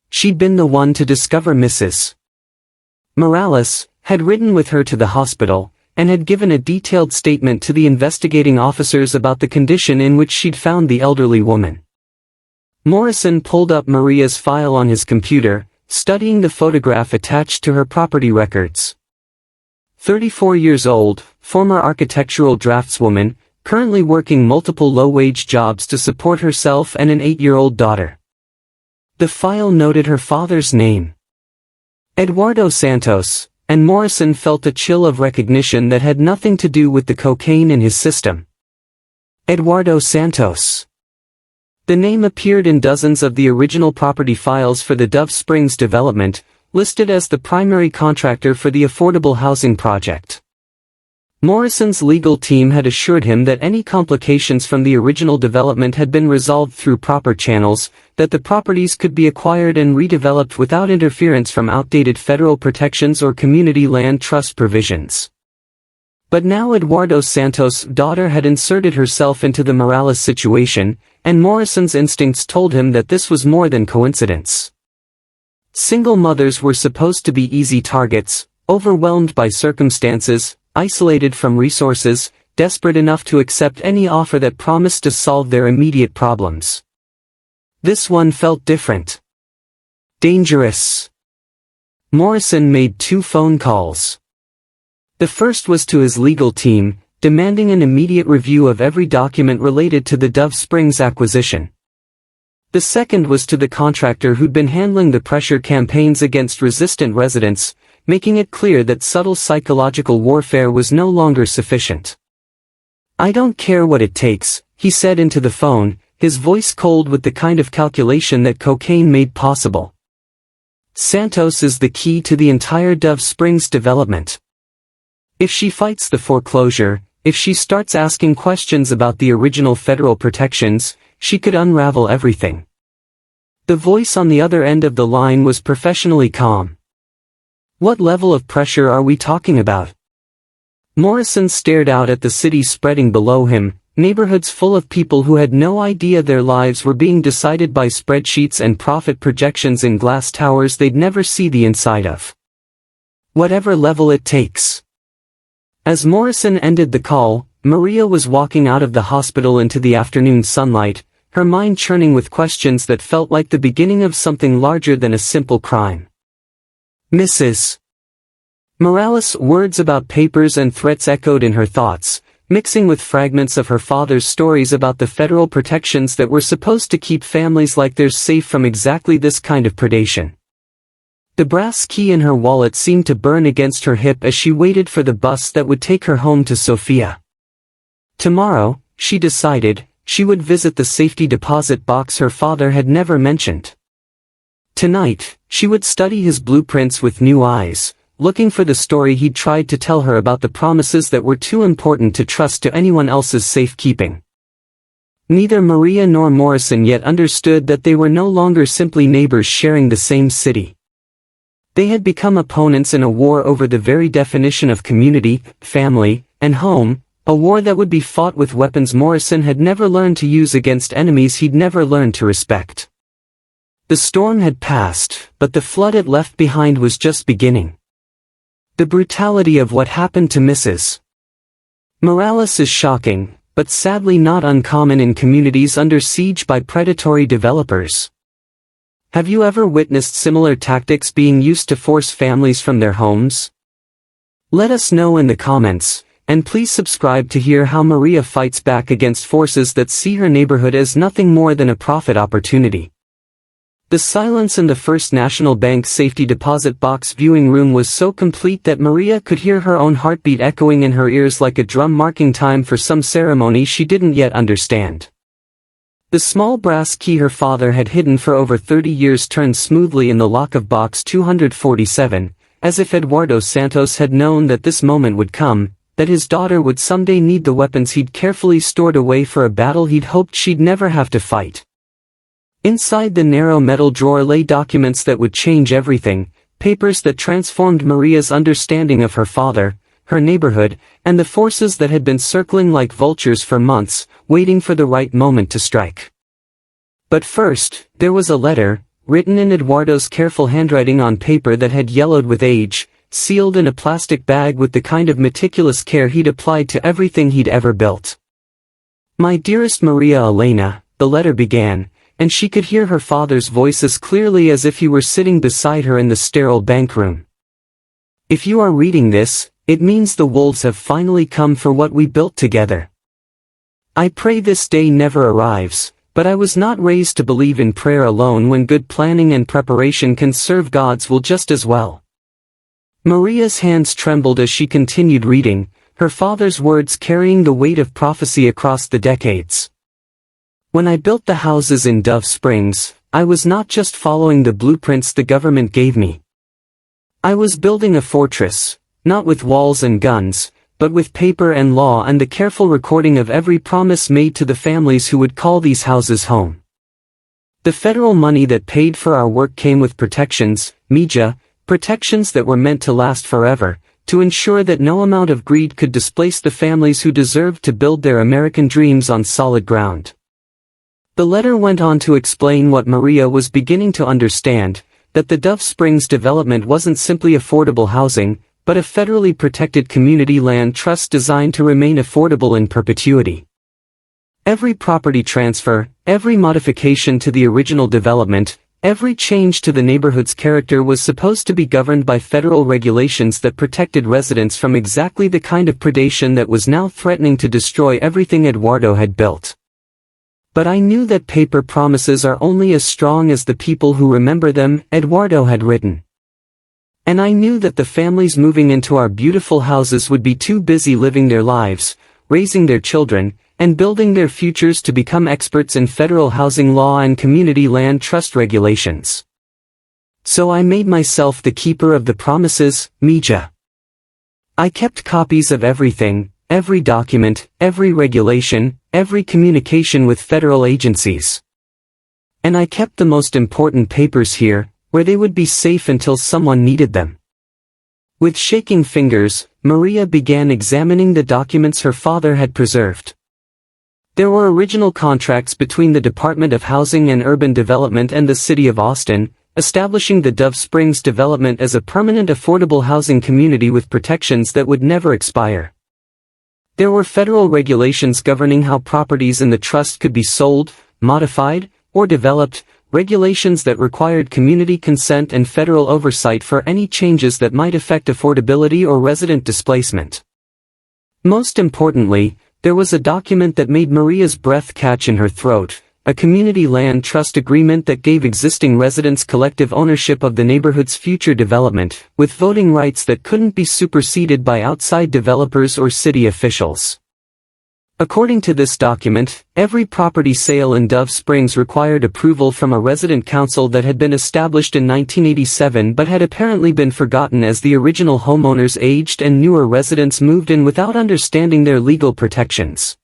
She'd been the one to discover Mrs. Morales, had ridden with her to the hospital, and had given a detailed statement to the investigating officers about the condition in which she'd found the elderly woman. Morrison pulled up Maria's file on his computer, studying the photograph attached to her property records. 34 years old, former architectural draftswoman, currently working multiple low-wage jobs to support herself and an 8-year-old daughter. The file noted her father's name, Eduardo Santos, and Morrison felt a chill of recognition that had nothing to do with the cocaine in his system. Eduardo Santos. The name appeared in dozens of the original property files for the Dove Springs development, listed as the primary contractor for the affordable housing project. Morrison's legal team had assured him that any complications from the original development had been resolved through proper channels, that the properties could be acquired and redeveloped without interference from outdated federal protections or community land trust provisions. But now Eduardo Santos' daughter had inserted herself into the Morales situation, and Morrison's instincts told him that this was more than coincidence. Single mothers were supposed to be easy targets, overwhelmed by circumstances, isolated from resources, desperate enough to accept any offer that promised to solve their immediate problems. This one felt different. Dangerous. Morrison made 2 phone calls. The first was to his legal team, demanding an immediate review of every document related to the Dove Springs acquisition. The second was to the contractor who'd been handling the pressure campaigns against resistant residents, making it clear that subtle psychological warfare was no longer sufficient. "I don't care what it takes," he said into the phone, his voice cold with the kind of calculation that cocaine made possible. "Santos is the key to the entire Dove Springs development. If she fights the foreclosure, if she starts asking questions about the original federal protections, she could unravel everything." The voice on the other end of the line was professionally calm. "What level of pressure are we talking about?" Morrison stared out at the city spreading below him, neighborhoods full of people who had no idea their lives were being decided by spreadsheets and profit projections in glass towers they'd never see the inside of. "Whatever level it takes." As Morrison ended the call, Maria was walking out of the hospital into the afternoon sunlight, her mind churning with questions that felt like the beginning of something larger than a simple crime. Mrs. Morales' words about papers and threats echoed in her thoughts, mixing with fragments of her father's stories about the federal protections that were supposed to keep families like theirs safe from exactly this kind of predation. The brass key in her wallet seemed to burn against her hip as she waited for the bus that would take her home to Sofia. Tomorrow, she decided, she would visit the safety deposit box her father had never mentioned. Tonight, she would study his blueprints with new eyes, looking for the story he'd tried to tell her about the promises that were too important to trust to anyone else's safekeeping. Neither Maria nor Morrison yet understood that they were no longer simply neighbors sharing the same city. They had become opponents in a war over the very definition of community, family, and home, A war that would be fought with weapons Morrison had never learned to use against enemies he'd never learned to respect. The storm had passed, but the flood it left behind was just beginning. The brutality of what happened to Mrs. Morales is shocking, but sadly not uncommon in communities under siege by predatory developers. Have you ever witnessed similar tactics being used to force families from their homes? Let us know in the comments, and please subscribe to hear how Maria fights back against forces that see her neighborhood as nothing more than a profit opportunity. The silence in the First National Bank safety deposit box viewing room was so complete that Maria could hear her own heartbeat echoing in her ears like a drum marking time for some ceremony she didn't yet understand. The small brass key her father had hidden for over 30 years turned smoothly in the lock of box 247, as if Eduardo Santos had known that this moment would come, that his daughter would someday need the weapons he'd carefully stored away for a battle he'd hoped she'd never have to fight. Inside the narrow metal drawer lay documents that would change everything, papers that transformed Maria's understanding of her father, her neighborhood, and the forces that had been circling like vultures for months, waiting for the right moment to strike. But first, there was a letter, written in Eduardo's careful handwriting on paper that had yellowed with age, sealed in a plastic bag with the kind of meticulous care he'd applied to everything he'd ever built. "My dearest Maria Elena," the letter began, and she could hear her father's voice as clearly as if he were sitting beside her in the sterile bank room. "If you are reading this, it means the wolves have finally come for what we built together. I pray this day never arrives, but I was not raised to believe in prayer alone when good planning and preparation can serve God's will just as well." Maria's hands trembled as she continued reading, her father's words carrying the weight of prophecy across the decades. "When I built the houses in Dove Springs, I was not just following the blueprints the government gave me. I was building a fortress, not with walls and guns, but with paper and law and the careful recording of every promise made to the families who would call these houses home. The federal money that paid for our work came with protections, Mija, protections that were meant to last forever, to ensure that no amount of greed could displace the families who deserved to build their American dreams on solid ground." The letter went on to explain what Maria was beginning to understand, that the Dove Springs development wasn't simply affordable housing, but a federally protected community land trust designed to remain affordable in perpetuity. Every property transfer, every modification to the original development, every change to the neighborhood's character was supposed to be governed by federal regulations that protected residents from exactly the kind of predation that was now threatening to destroy everything Eduardo had built. "But I knew that paper promises are only as strong as the people who remember them," Eduardo had written. "And I knew that the families moving into our beautiful houses would be too busy living their lives, raising their children, and building their futures to become experts in federal housing law and community land trust regulations. So I made myself the keeper of the promises, Mija. I kept copies of everything, every document, every regulation, every communication with federal agencies. And I kept the most important papers here, where they would be safe until someone needed them." With shaking fingers, Maria began examining the documents her father had preserved. There were original contracts between the Department of Housing and Urban Development and the City of Austin, establishing the Dove Springs development as a permanent affordable housing community with protections that would never expire. There were federal regulations governing how properties in the trust could be sold, modified, or developed, regulations that required community consent and federal oversight for any changes that might affect affordability or resident displacement. Most importantly, there was a document that made Maria's breath catch in her throat, a community land trust agreement that gave existing residents collective ownership of the neighborhood's future development, with voting rights that couldn't be superseded by outside developers or city officials. According to this document, every property sale in Dove Springs required approval from a resident council that had been established in 1987 but had apparently been forgotten as the original homeowners aged and newer residents moved in without understanding their legal protections.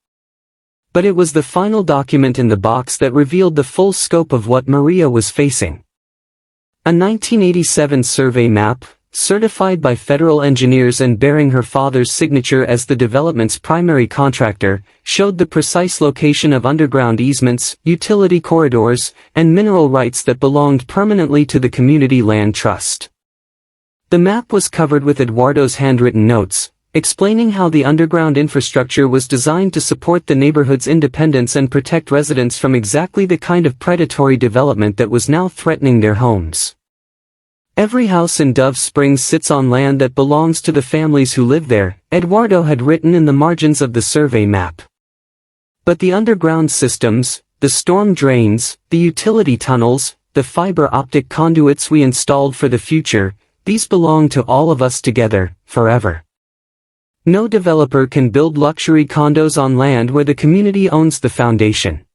But it was the final document in the box that revealed the full scope of what Maria was facing. A 1987 survey map, certified by federal engineers and bearing her father's signature as the development's primary contractor, showed the precise location of underground easements, utility corridors, and mineral rights that belonged permanently to the Community Land Trust. The map was covered with Eduardo's handwritten notes, explaining how the underground infrastructure was designed to support the neighborhood's independence and protect residents from exactly the kind of predatory development that was now threatening their homes. Every house in Dove Springs sits on land that belongs to the families who live there, Eduardo had written in the margins of the survey map. But the underground systems, the storm drains, the utility tunnels, the fiber optic conduits we installed for the future, these belong to all of us together, forever. No developer can build luxury condos on land where the community owns the foundation.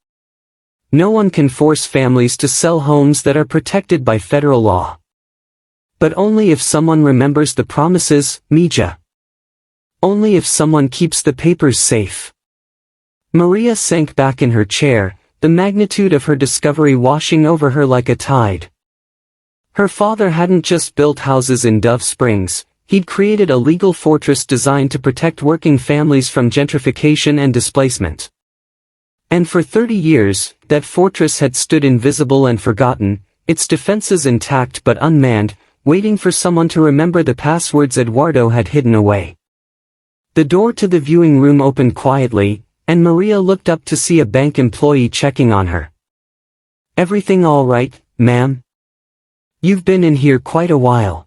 No one can force families to sell homes that are protected by federal law. But only if someone remembers the promises, Mija. Only if someone keeps the papers safe. Maria sank back in her chair, the magnitude of her discovery washing over her like a tide. Her father hadn't just built houses in Dove Springs, he'd created a legal fortress designed to protect working families from gentrification and displacement. And for 30 years, that fortress had stood invisible and forgotten, its defenses intact but unmanned, waiting for someone to remember the passwords Eduardo had hidden away. The door to the viewing room opened quietly, and Maria looked up to see a bank employee checking on her. "Everything all right, ma'am? You've been in here quite a while."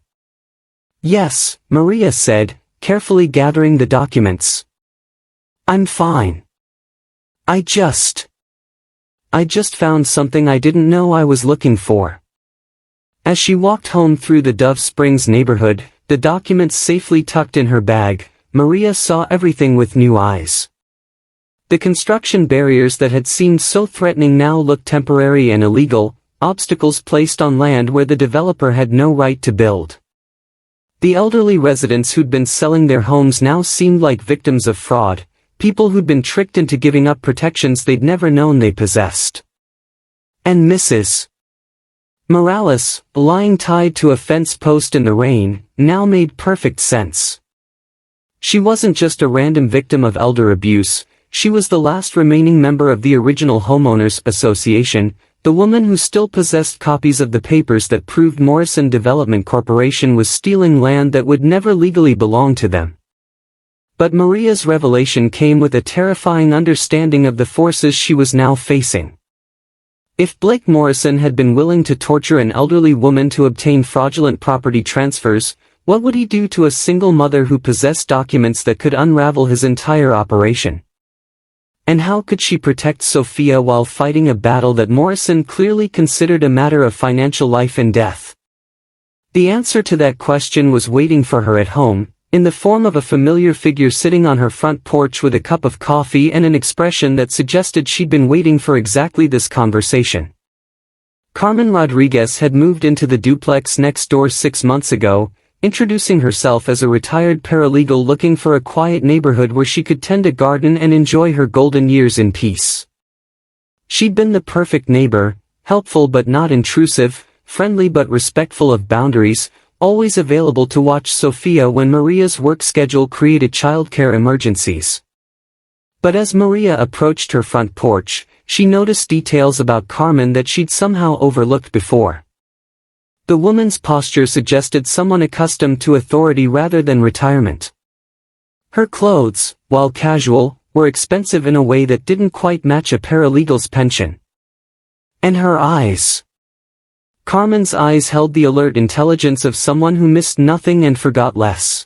"Yes," Maria said, carefully gathering the documents. "I'm fine. I just found something I didn't know I was looking for." As she walked home through the Dove Springs neighborhood, the documents safely tucked in her bag, Maria saw everything with new eyes. The construction barriers that had seemed so threatening now looked temporary and illegal, obstacles placed on land where the developer had no right to build. The elderly residents who'd been selling their homes now seemed like victims of fraud, people who'd been tricked into giving up protections they'd never known they possessed. And Mrs. Morales, lying tied to a fence post in the rain, now made perfect sense. She wasn't just a random victim of elder abuse, she was the last remaining member of the original homeowners association, the woman who still possessed copies of the papers that proved Morrison Development Corporation was stealing land that would never legally belong to them. But Maria's revelation came with a terrifying understanding of the forces she was now facing. If Blake Morrison had been willing to torture an elderly woman to obtain fraudulent property transfers, what would he do to a single mother who possessed documents that could unravel his entire operation? And how could she protect Sophia while fighting a battle that Morrison clearly considered a matter of financial life and death? The answer to that question was waiting for her at home, in the form of a familiar figure sitting on her front porch with a cup of coffee and an expression that suggested she'd been waiting for exactly this conversation. Carmen Rodriguez had moved into the duplex next door 6 months ago, introducing herself as a retired paralegal looking for a quiet neighborhood where she could tend a garden and enjoy her golden years in peace. She'd been the perfect neighbor, helpful but not intrusive, friendly but respectful of boundaries, always available to watch Sophia when Maria's work schedule created childcare emergencies. But as Maria approached her front porch, she noticed details about Carmen that she'd somehow overlooked before. The woman's posture suggested someone accustomed to authority rather than retirement. Her clothes, while casual, were expensive in a way that didn't quite match a paralegal's pension. And her eyes. Carmen's eyes held the alert intelligence of someone who missed nothing and forgot less.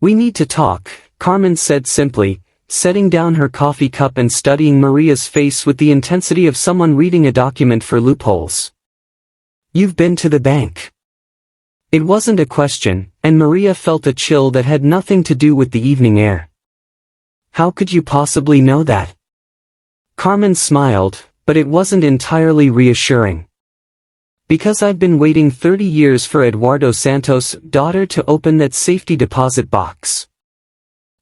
"We need to talk," Carmen said simply, setting down her coffee cup and studying Maria's face with the intensity of someone reading a document for loopholes. "You've been to the bank." It wasn't a question, and Maria felt a chill that had nothing to do with the evening air. "How could you possibly know that?" Carmen smiled, but it wasn't entirely reassuring. "Because I've been waiting 30 years for Eduardo Santos' daughter to open that safety deposit box.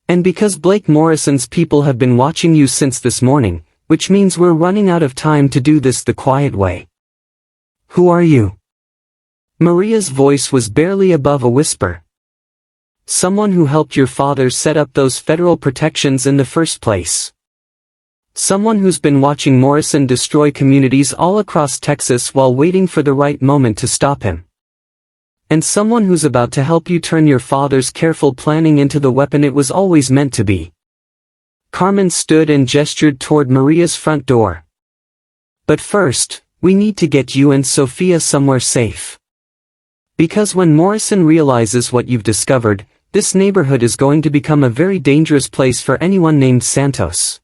And because Blake Morrison's people have been watching you since this morning, which means we're running out of time to do this the quiet way." "Who are you?" Maria's voice was barely above a whisper. Someone who helped your father set up those federal protections in the first place. Someone who's been watching Morrison destroy communities all across Texas while waiting for the right moment to stop him. And someone who's about to help you turn your father's careful planning into the weapon it was always meant to be. Carmen stood and gestured toward Maria's front door. But first, we need to get you and Sophia somewhere safe. Because when Morrison realizes what you've discovered, this neighborhood is going to become a very dangerous place for anyone named Santos.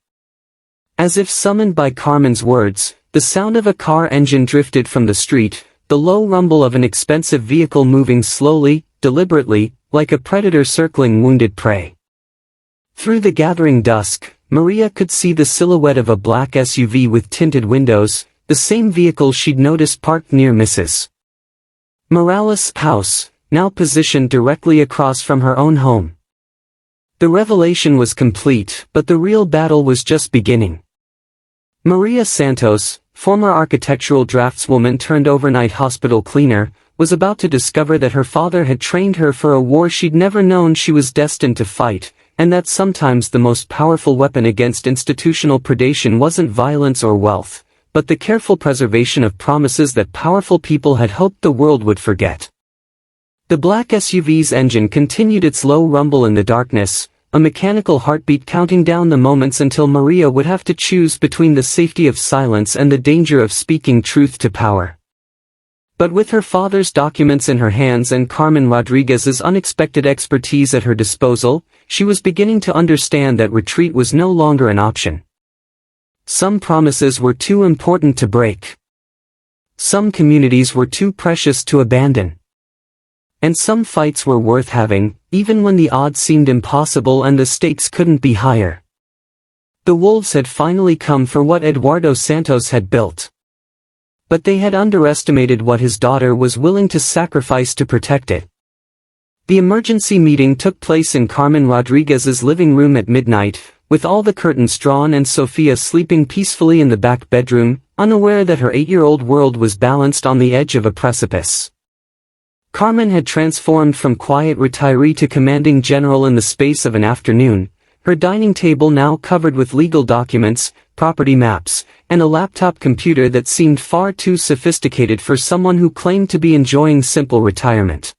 As if summoned by Carmen's words, the sound of a car engine drifted from the street, the low rumble of an expensive vehicle moving slowly, deliberately, like a predator circling wounded prey. Through the gathering dusk, Maria could see the silhouette of a black SUV with tinted windows, the same vehicle she'd noticed parked near Mrs. Morales' house, now positioned directly across from her own home. The revelation was complete, but the real battle was just beginning. Maria Santos, former architectural draftswoman turned overnight hospital cleaner, was about to discover that her father had trained her for a war she'd never known she was destined to fight, and that sometimes the most powerful weapon against institutional predation wasn't violence or wealth, but the careful preservation of promises that powerful people had hoped the world would forget. The black SUV's engine continued its low rumble in the darkness, a mechanical heartbeat counting down the moments until Maria would have to choose between the safety of silence and the danger of speaking truth to power. But with her father's documents in her hands and Carmen Rodriguez's unexpected expertise at her disposal, she was beginning to understand that retreat was no longer an option. Some promises were too important to break. Some communities were too precious to abandon. And some fights were worth having, even when the odds seemed impossible and the stakes couldn't be higher. The wolves had finally come for what Eduardo Santos had built. But they had underestimated what his daughter was willing to sacrifice to protect it. The emergency meeting took place in Carmen Rodriguez's living room at midnight, with all the curtains drawn and Sophia sleeping peacefully in the back bedroom, unaware that her 8-year-old world was balanced on the edge of a precipice. Carmen had transformed from quiet retiree to commanding general in the space of an afternoon, her dining table now covered with legal documents, property maps, and a laptop computer that seemed far too sophisticated for someone who claimed to be enjoying simple retirement.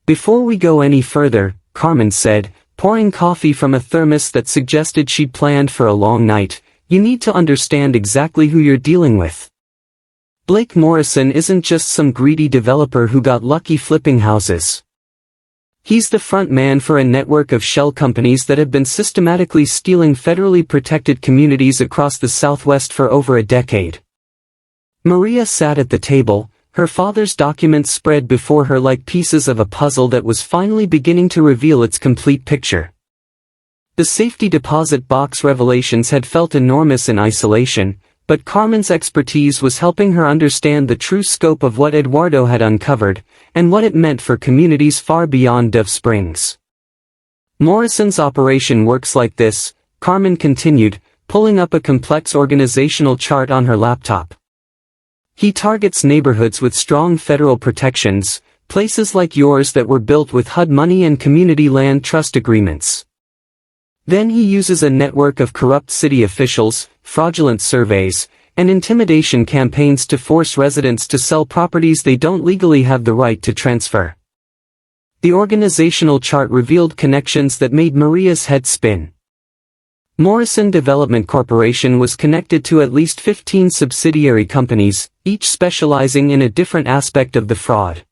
"Before we go any further," Carmen said, pouring coffee from a thermos that suggested she'd planned for a long night, "you need to understand exactly who you're dealing with. Blake Morrison isn't just some greedy developer who got lucky flipping houses. He's the front man for a network of shell companies that have been systematically stealing federally protected communities across the Southwest for over a decade." Maria sat at the table, her father's documents spread before her like pieces of a puzzle that was finally beginning to reveal its complete picture. The safety deposit box revelations had felt enormous in isolation, but Carmen's expertise was helping her understand the true scope of what Eduardo had uncovered, and what it meant for communities far beyond Dove Springs. "Morrison's operation works like this," Carmen continued, pulling up a complex organizational chart on her laptop. "He targets neighborhoods with strong federal protections, places like yours that were built with HUD money and community land trust agreements. Then he uses a network of corrupt city officials, fraudulent surveys, and intimidation campaigns to force residents to sell properties they don't legally have the right to transfer." The organizational chart revealed connections that made Maria's head spin. Morrison Development Corporation was connected to at least 15 subsidiary companies, each specializing in a different aspect of the fraud.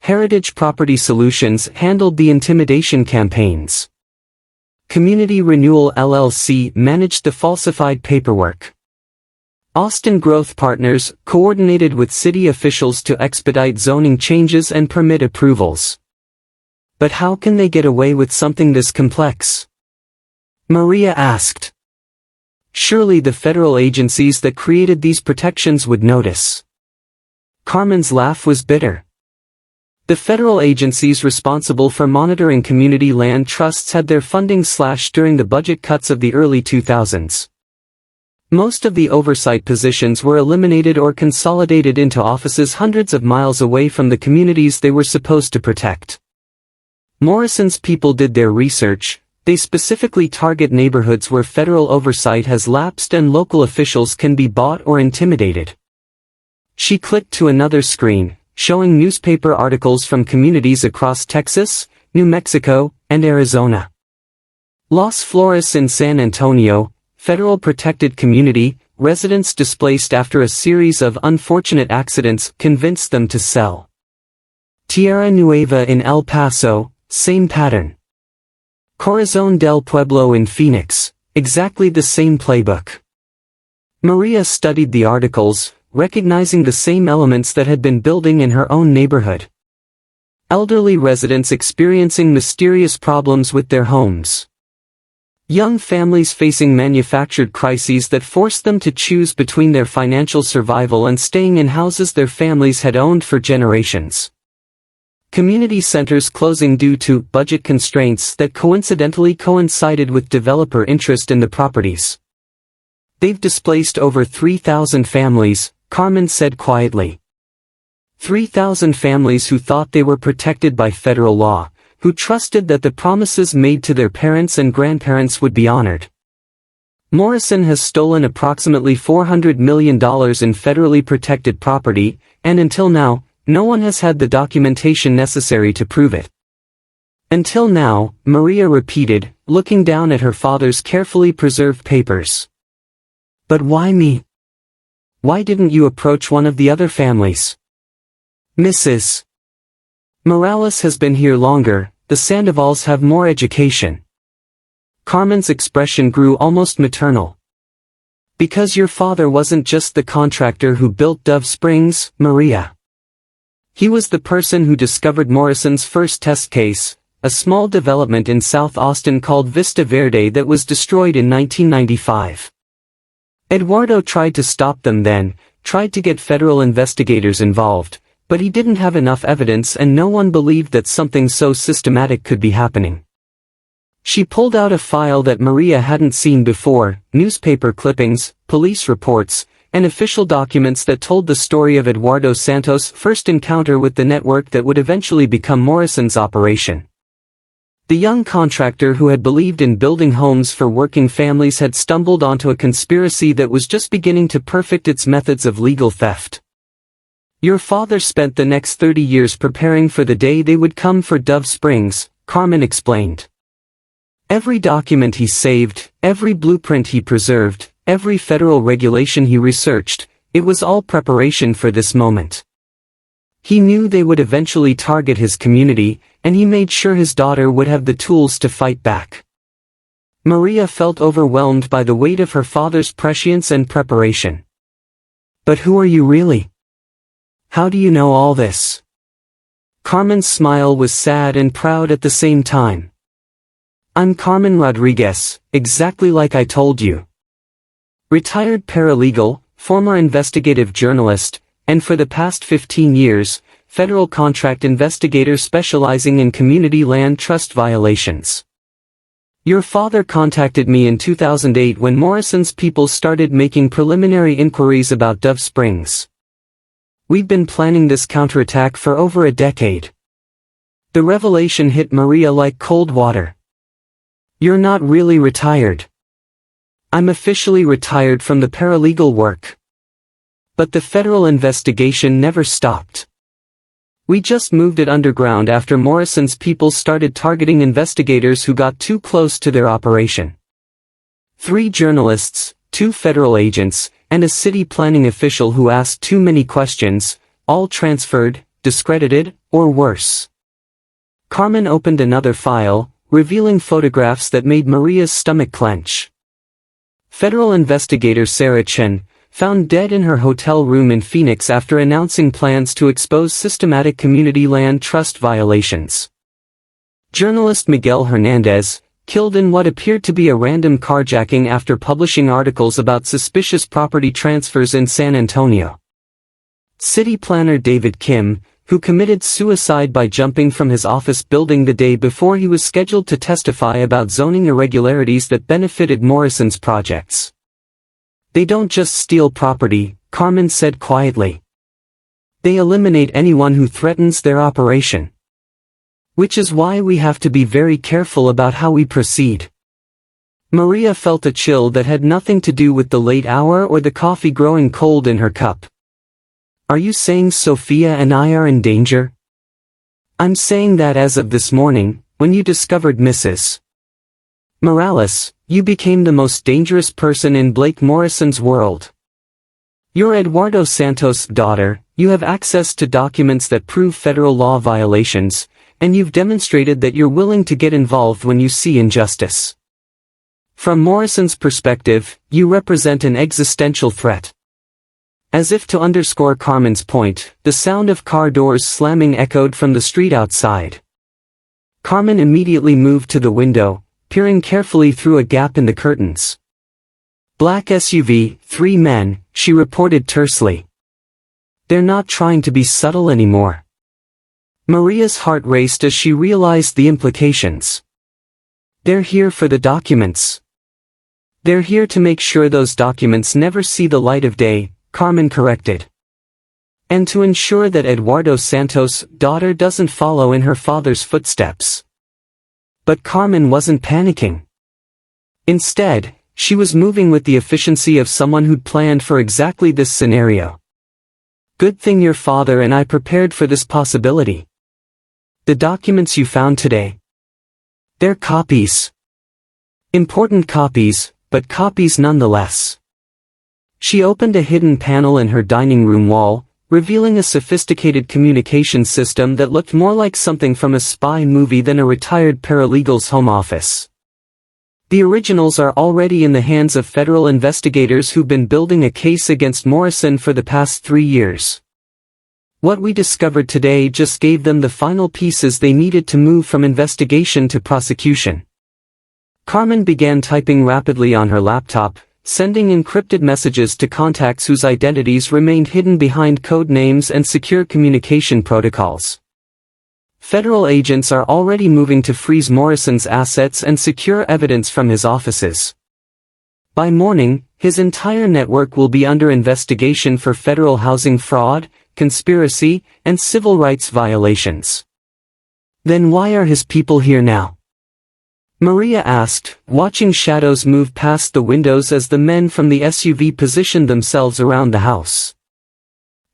Heritage Property Solutions handled the intimidation campaigns. Community Renewal LLC managed the falsified paperwork. Austin Growth Partners coordinated with city officials to expedite zoning changes and permit approvals. But how can they get away with something this complex? Maria asked. Surely the federal agencies that created these protections would notice. Carmen's laugh was bitter. The federal agencies responsible for monitoring community land trusts had their funding slashed during the budget cuts of the early 2000s. Most of the oversight positions were eliminated or consolidated into offices hundreds of miles away from the communities they were supposed to protect. Morrison's people did their research. They specifically target neighborhoods where federal oversight has lapsed and local officials can be bought or intimidated. She clicked to another screen, showing newspaper articles from communities across Texas, New Mexico, and Arizona. Los Flores in San Antonio, federal protected community, residents displaced after a series of unfortunate accidents convinced them to sell. Tierra Nueva in El Paso, same pattern. Corazon del Pueblo in Phoenix, exactly the same playbook. Maria studied the articles, recognizing the same elements that had been building in her own neighborhood. Elderly residents experiencing mysterious problems with their homes. Young families facing manufactured crises that forced them to choose between their financial survival and staying in houses their families had owned for generations. Community centers closing due to budget constraints that coincidentally coincided with developer interest in the properties. They've displaced over 3,000 families, Carmen said quietly. 3,000 families who thought they were protected by federal law, who trusted that the promises made to their parents and grandparents would be honored. Morrison has stolen approximately $400 million in federally protected property, and until now, no one has had the documentation necessary to prove it. Until now, Maria repeated, looking down at her father's carefully preserved papers. But why me? Why didn't you approach one of the other families? Mrs. Morales has been here longer, the Sandovals have more education. Carmen's expression grew almost maternal. Because your father wasn't just the contractor who built Dove Springs, Maria. He was the person who discovered Morrison's first test case, a small development in South Austin called Vista Verde that was destroyed in 1995. Eduardo tried to stop them then, tried to get federal investigators involved, but he didn't have enough evidence and no one believed that something so systematic could be happening. She pulled out a file that Maria hadn't seen before, newspaper clippings, police reports, and official documents that told the story of Eduardo Santos' first encounter with the network that would eventually become Morrison's operation. The young contractor who had believed in building homes for working families had stumbled onto a conspiracy that was just beginning to perfect its methods of legal theft. Your father spent the next 30 years preparing for the day they would come for Dove Springs, Carmen explained. Every document he saved, every blueprint he preserved, every federal regulation he researched, it was all preparation for this moment. He knew they would eventually target his community, and he made sure his daughter would have the tools to fight back. Maria felt overwhelmed by the weight of her father's prescience and preparation. But who are you really? How do you know all this? Carmen's smile was sad and proud at the same time. I'm Carmen Rodriguez, exactly like I told you. Retired paralegal, former investigative journalist, and for the past 15 years, federal contract investigator specializing in community land trust violations. Your father contacted me in 2008 when Morrison's people started making preliminary inquiries about Dove Springs. We've been planning this counterattack for over a decade. The revelation hit Maria like cold water. You're not really retired. I'm officially retired from the paralegal work. But the federal investigation never stopped. We just moved it underground after Morrison's people started targeting investigators who got too close to their operation. 3 journalists, 2 federal agents, and a city planning official who asked too many questions, all transferred, discredited, or worse. Carmen opened another file, revealing photographs that made Maria's stomach clench. Federal investigator Sarah Chen, found dead in her hotel room in Phoenix after announcing plans to expose systematic community land trust violations. Journalist Miguel Hernandez, killed in what appeared to be a random carjacking after publishing articles about suspicious property transfers in San Antonio. City planner David Kim, who committed suicide by jumping from his office building the day before he was scheduled to testify about zoning irregularities that benefited Morrison's projects. They don't just steal property, Carmen said quietly. They eliminate anyone who threatens their operation. Which is why we have to be very careful about how we proceed. Maria felt a chill that had nothing to do with the late hour or the coffee growing cold in her cup. Are you saying Sophia and I are in danger? I'm saying that as of this morning, when you discovered Mrs. Morales, you became the most dangerous person in Blake Morrison's world. You're Eduardo Santos' daughter, you have access to documents that prove federal law violations, and you've demonstrated that you're willing to get involved when you see injustice. From Morrison's perspective, you represent an existential threat. As if to underscore Carmen's point, the sound of car doors slamming echoed from the street outside. Carmen immediately moved to the window, peering carefully through a gap in the curtains. Black SUV, 3 men, she reported tersely. They're not trying to be subtle anymore. Maria's heart raced as she realized the implications. They're here for the documents. They're here to make sure those documents never see the light of day, Carmen corrected. And to ensure that Eduardo Santos' daughter doesn't follow in her father's footsteps. But Carmen wasn't panicking. Instead, she was moving with the efficiency of someone who'd planned for exactly this scenario. Good thing your father and I prepared for this possibility. The documents you found today. They're copies. Important copies, but copies nonetheless. She opened a hidden panel in her dining room wall, revealing a sophisticated communication system that looked more like something from a spy movie than a retired paralegal's home office. The originals are already in the hands of federal investigators who've been building a case against Morrison for the past 3 years. What we discovered today just gave them the final pieces they needed to move from investigation to prosecution. Carmen began typing rapidly on her laptop, sending encrypted messages to contacts whose identities remained hidden behind code names and secure communication protocols. Federal agents are already moving to freeze Morrison's assets and secure evidence from his offices. By morning, his entire network will be under investigation for federal housing fraud, conspiracy, and civil rights violations. Then why are his people here now? Maria asked, watching shadows move past the windows as the men from the SUV positioned themselves around the house.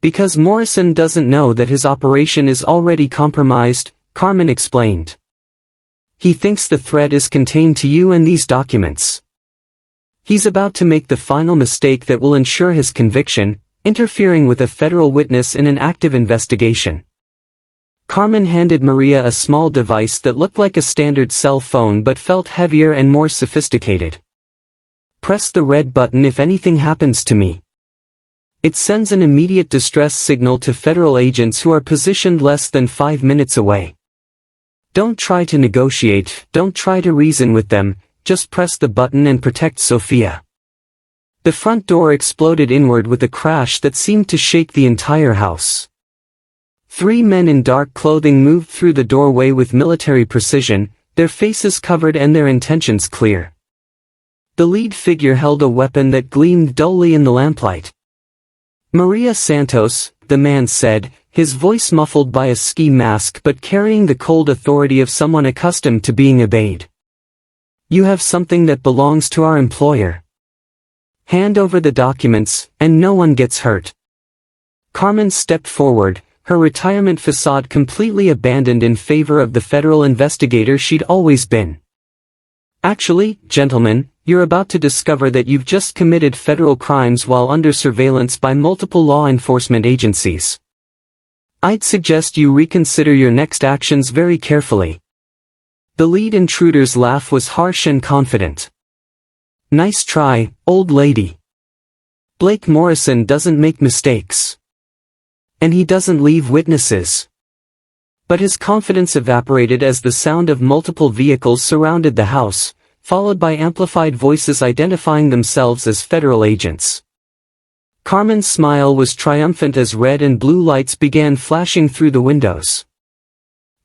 Because Morrison doesn't know that his operation is already compromised, Carmen explained. He thinks the threat is contained to you and these documents. He's about to make the final mistake that will ensure his conviction, interfering with a federal witness in an active investigation. Carmen handed Maria a small device that looked like a standard cell phone but felt heavier and more sophisticated. Press the red button if anything happens to me. It sends an immediate distress signal to federal agents who are positioned less than 5 minutes away. Don't try to negotiate, don't try to reason with them, just press the button and protect Sophia. The front door exploded inward with a crash that seemed to shake the entire house. 3 men in dark clothing moved through the doorway with military precision, their faces covered and their intentions clear. The lead figure held a weapon that gleamed dully in the lamplight. Maria Santos, the man said, his voice muffled by a ski mask but carrying the cold authority of someone accustomed to being obeyed. You have something that belongs to our employer. Hand over the documents, and no one gets hurt. Carmen stepped forward, her retirement facade completely abandoned in favor of the federal investigator she'd always been. Actually, gentlemen, you're about to discover that you've just committed federal crimes while under surveillance by multiple law enforcement agencies. I'd suggest you reconsider your next actions very carefully. The lead intruder's laugh was harsh and confident. Nice try, old lady. Blake Morrison doesn't make mistakes. And he doesn't leave witnesses. But his confidence evaporated as the sound of multiple vehicles surrounded the house, followed by amplified voices identifying themselves as federal agents. Carmen's smile was triumphant as red and blue lights began flashing through the windows.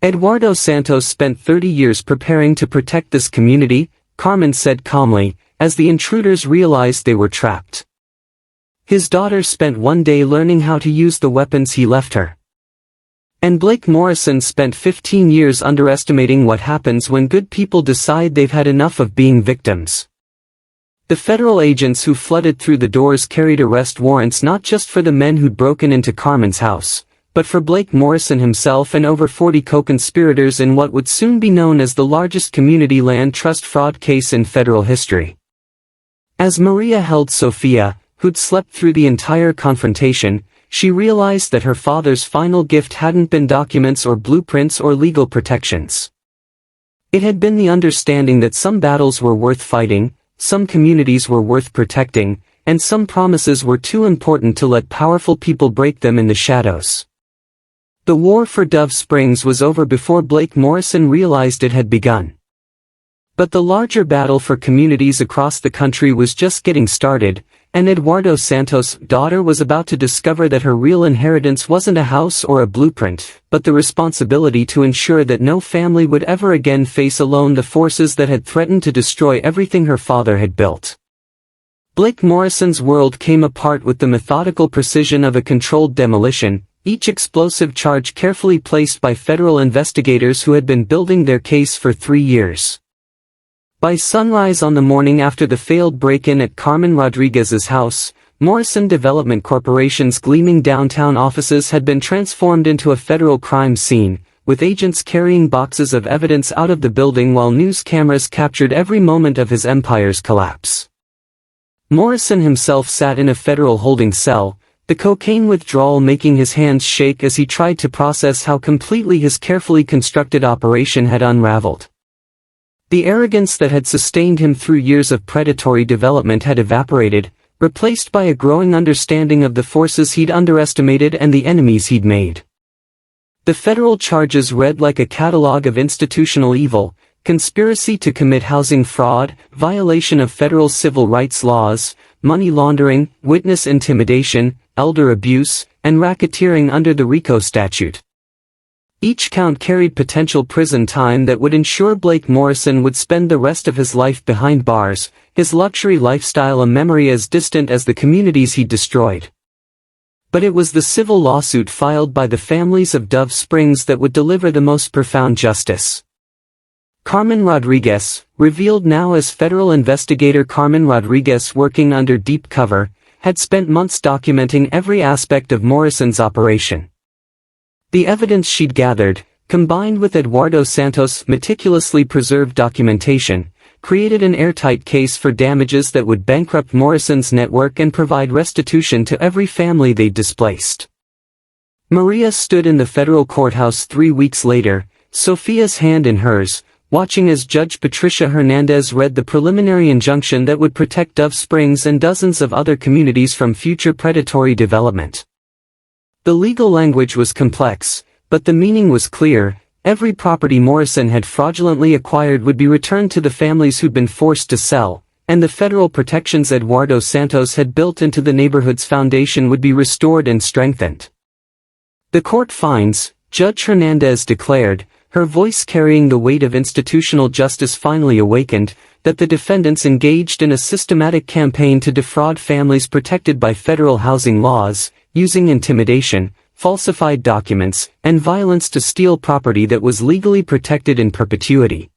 Eduardo Santos spent 30 years preparing to protect this community, Carmen said calmly, as the intruders realized they were trapped. His daughter spent one day learning how to use the weapons he left her. And Blake Morrison spent 15 years underestimating what happens when good people decide they've had enough of being victims. The federal agents who flooded through the doors carried arrest warrants not just for the men who'd broken into Carmen's house, but for Blake Morrison himself and over 40 co-conspirators in what would soon be known as the largest community land trust fraud case in federal history. As Maria held Sophia, who'd slept through the entire confrontation, she realized that her father's final gift hadn't been documents or blueprints or legal protections. It had been the understanding that some battles were worth fighting, some communities were worth protecting, and some promises were too important to let powerful people break them in the shadows. The war for Dove Springs was over before Blake Morrison realized it had begun. But the larger battle for communities across the country was just getting started, and Eduardo Santos' daughter was about to discover that her real inheritance wasn't a house or a blueprint, but the responsibility to ensure that no family would ever again face alone the forces that had threatened to destroy everything her father had built. Blake Morrison's world came apart with the methodical precision of a controlled demolition, each explosive charge carefully placed by federal investigators who had been building their case for 3 years. By sunrise on the morning after the failed break-in at Carmen Rodriguez's house, Morrison Development Corporation's gleaming downtown offices had been transformed into a federal crime scene, with agents carrying boxes of evidence out of the building while news cameras captured every moment of his empire's collapse. Morrison himself sat in a federal holding cell, the cocaine withdrawal making his hands shake as he tried to process how completely his carefully constructed operation had unraveled. The arrogance that had sustained him through years of predatory development had evaporated, replaced by a growing understanding of the forces he'd underestimated and the enemies he'd made. The federal charges read like a catalog of institutional evil: conspiracy to commit housing fraud, violation of federal civil rights laws, money laundering, witness intimidation, elder abuse, and racketeering under the RICO statute. Each count carried potential prison time that would ensure Blake Morrison would spend the rest of his life behind bars, his luxury lifestyle a memory as distant as the communities he'd destroyed. But it was the civil lawsuit filed by the families of Dove Springs that would deliver the most profound justice. Carmen Rodriguez, revealed now as federal investigator Carmen Rodriguez working under deep cover, had spent months documenting every aspect of Morrison's operation. The evidence she'd gathered, combined with Eduardo Santos' meticulously preserved documentation, created an airtight case for damages that would bankrupt Morrison's network and provide restitution to every family they'd displaced. Maria stood in the federal courthouse 3 weeks later, Sophia's hand in hers, watching as Judge Patricia Hernandez read the preliminary injunction that would protect Dove Springs and dozens of other communities from future predatory development. The legal language was complex, but the meaning was clear: every property Morrison had fraudulently acquired would be returned to the families who'd been forced to sell, and the federal protections Eduardo Santos had built into the neighborhood's foundation would be restored and strengthened. The court finds, Judge Hernandez declared, her voice carrying the weight of institutional justice finally awakened, that the defendants engaged in a systematic campaign to defraud families protected by federal housing laws, using intimidation, falsified documents, and violence to steal property that was legally protected in perpetuity.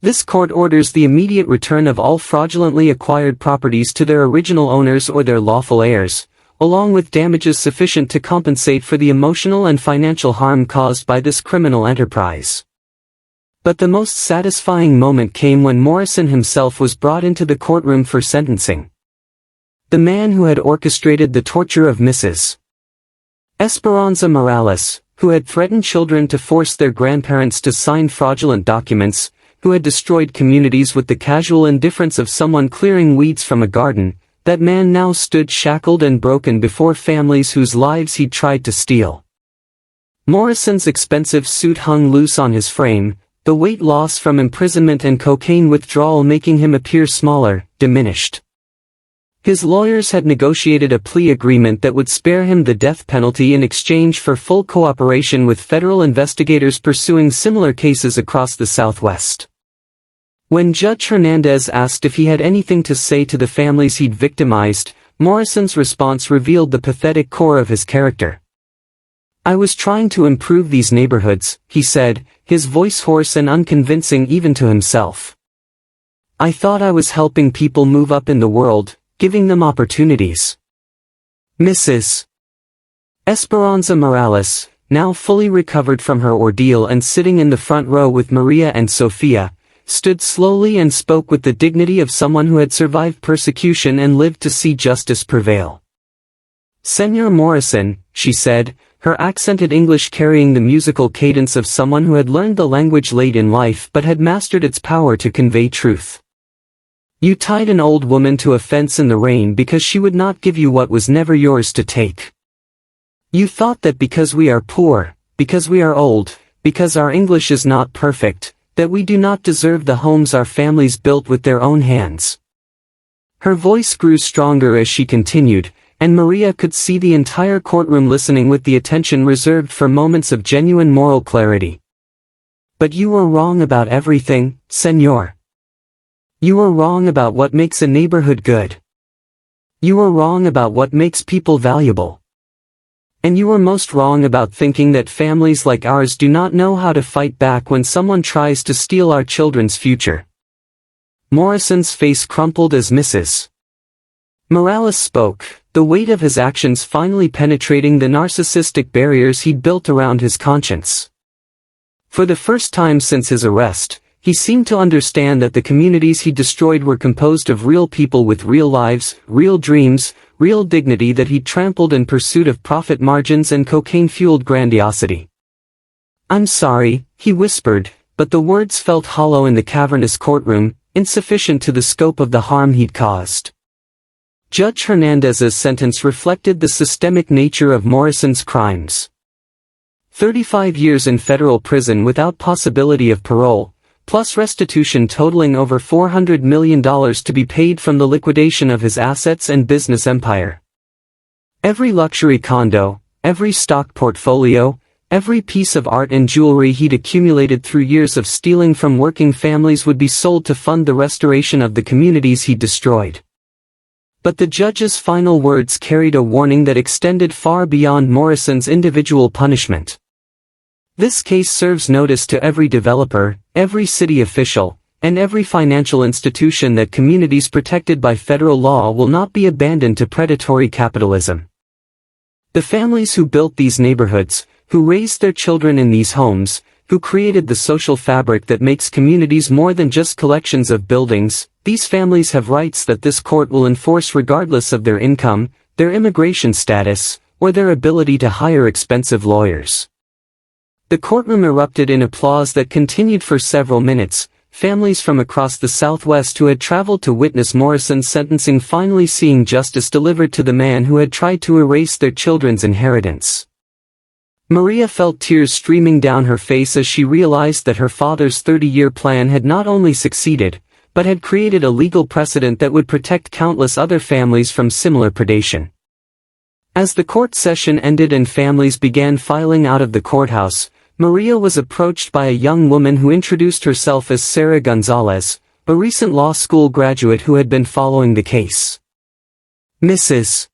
This court orders the immediate return of all fraudulently acquired properties to their original owners or their lawful heirs, along with damages sufficient to compensate for the emotional and financial harm caused by this criminal enterprise. But the most satisfying moment came when Morrison himself was brought into the courtroom for sentencing. The man who had orchestrated the torture of Mrs. Esperanza Morales, who had threatened children to force their grandparents to sign fraudulent documents, who had destroyed communities with the casual indifference of someone clearing weeds from a garden, that man now stood shackled and broken before families whose lives he'd tried to steal. Morrison's expensive suit hung loose on his frame, the weight loss from imprisonment and cocaine withdrawal making him appear smaller, diminished. His lawyers had negotiated a plea agreement that would spare him the death penalty in exchange for full cooperation with federal investigators pursuing similar cases across the Southwest. When Judge Hernandez asked if he had anything to say to the families he'd victimized, Morrison's response revealed the pathetic core of his character. "I was trying to improve these neighborhoods," he said, his voice hoarse and unconvincing even to himself. "I thought I was helping people move up in the world, giving them opportunities." Mrs. Esperanza Morales, now fully recovered from her ordeal and sitting in the front row with Maria and Sofia, stood slowly and spoke with the dignity of someone who had survived persecution and lived to see justice prevail. "Senor Morrison," she said, her accented English carrying the musical cadence of someone who had learned the language late in life but had mastered its power to convey truth. "You tied an old woman to a fence in the rain because she would not give you what was never yours to take. You thought that because we are poor, because we are old, because our English is not perfect, that we do not deserve the homes our families built with their own hands." Her voice grew stronger as she continued, and Maria could see the entire courtroom listening with the attention reserved for moments of genuine moral clarity. "But you were wrong about everything, senor. You were wrong about what makes a neighborhood good. You were wrong about what makes people valuable. And you were most wrong about thinking that families like ours do not know how to fight back when someone tries to steal our children's future." Morrison's face crumpled as Mrs. Morales spoke, the weight of his actions finally penetrating the narcissistic barriers he'd built around his conscience. For the first time since his arrest, he seemed to understand that the communities he destroyed were composed of real people with real lives, real dreams, real dignity that he'd trampled in pursuit of profit margins and cocaine-fueled grandiosity. "I'm sorry," he whispered, but the words felt hollow in the cavernous courtroom, insufficient to the scope of the harm he'd caused. Judge Hernandez's sentence reflected the systemic nature of Morrison's crimes. 35 years in federal prison without possibility of parole, plus restitution totaling over $400 million to be paid from the liquidation of his assets and business empire. Every luxury condo, every stock portfolio, every piece of art and jewelry he'd accumulated through years of stealing from working families would be sold to fund the restoration of the communities he'd destroyed. But the judge's final words carried a warning that extended far beyond Morrison's individual punishment. "This case serves notice to every developer, every city official, and every financial institution that communities protected by federal law will not be abandoned to predatory capitalism. The families who built these neighborhoods, who raised their children in these homes, who created the social fabric that makes communities more than just collections of buildings, these families have rights that this court will enforce regardless of their income, their immigration status, or their ability to hire expensive lawyers." The courtroom erupted in applause that continued for several minutes, families from across the Southwest who had traveled to witness Morrison's sentencing finally seeing justice delivered to the man who had tried to erase their children's inheritance. Maria felt tears streaming down her face as she realized that her father's 30-year plan had not only succeeded, but had created a legal precedent that would protect countless other families from similar predation. As the court session ended and families began filing out of the courthouse, Maria was approached by a young woman who introduced herself as Sarah Gonzalez, a recent law school graduate who had been following the case. "Mrs.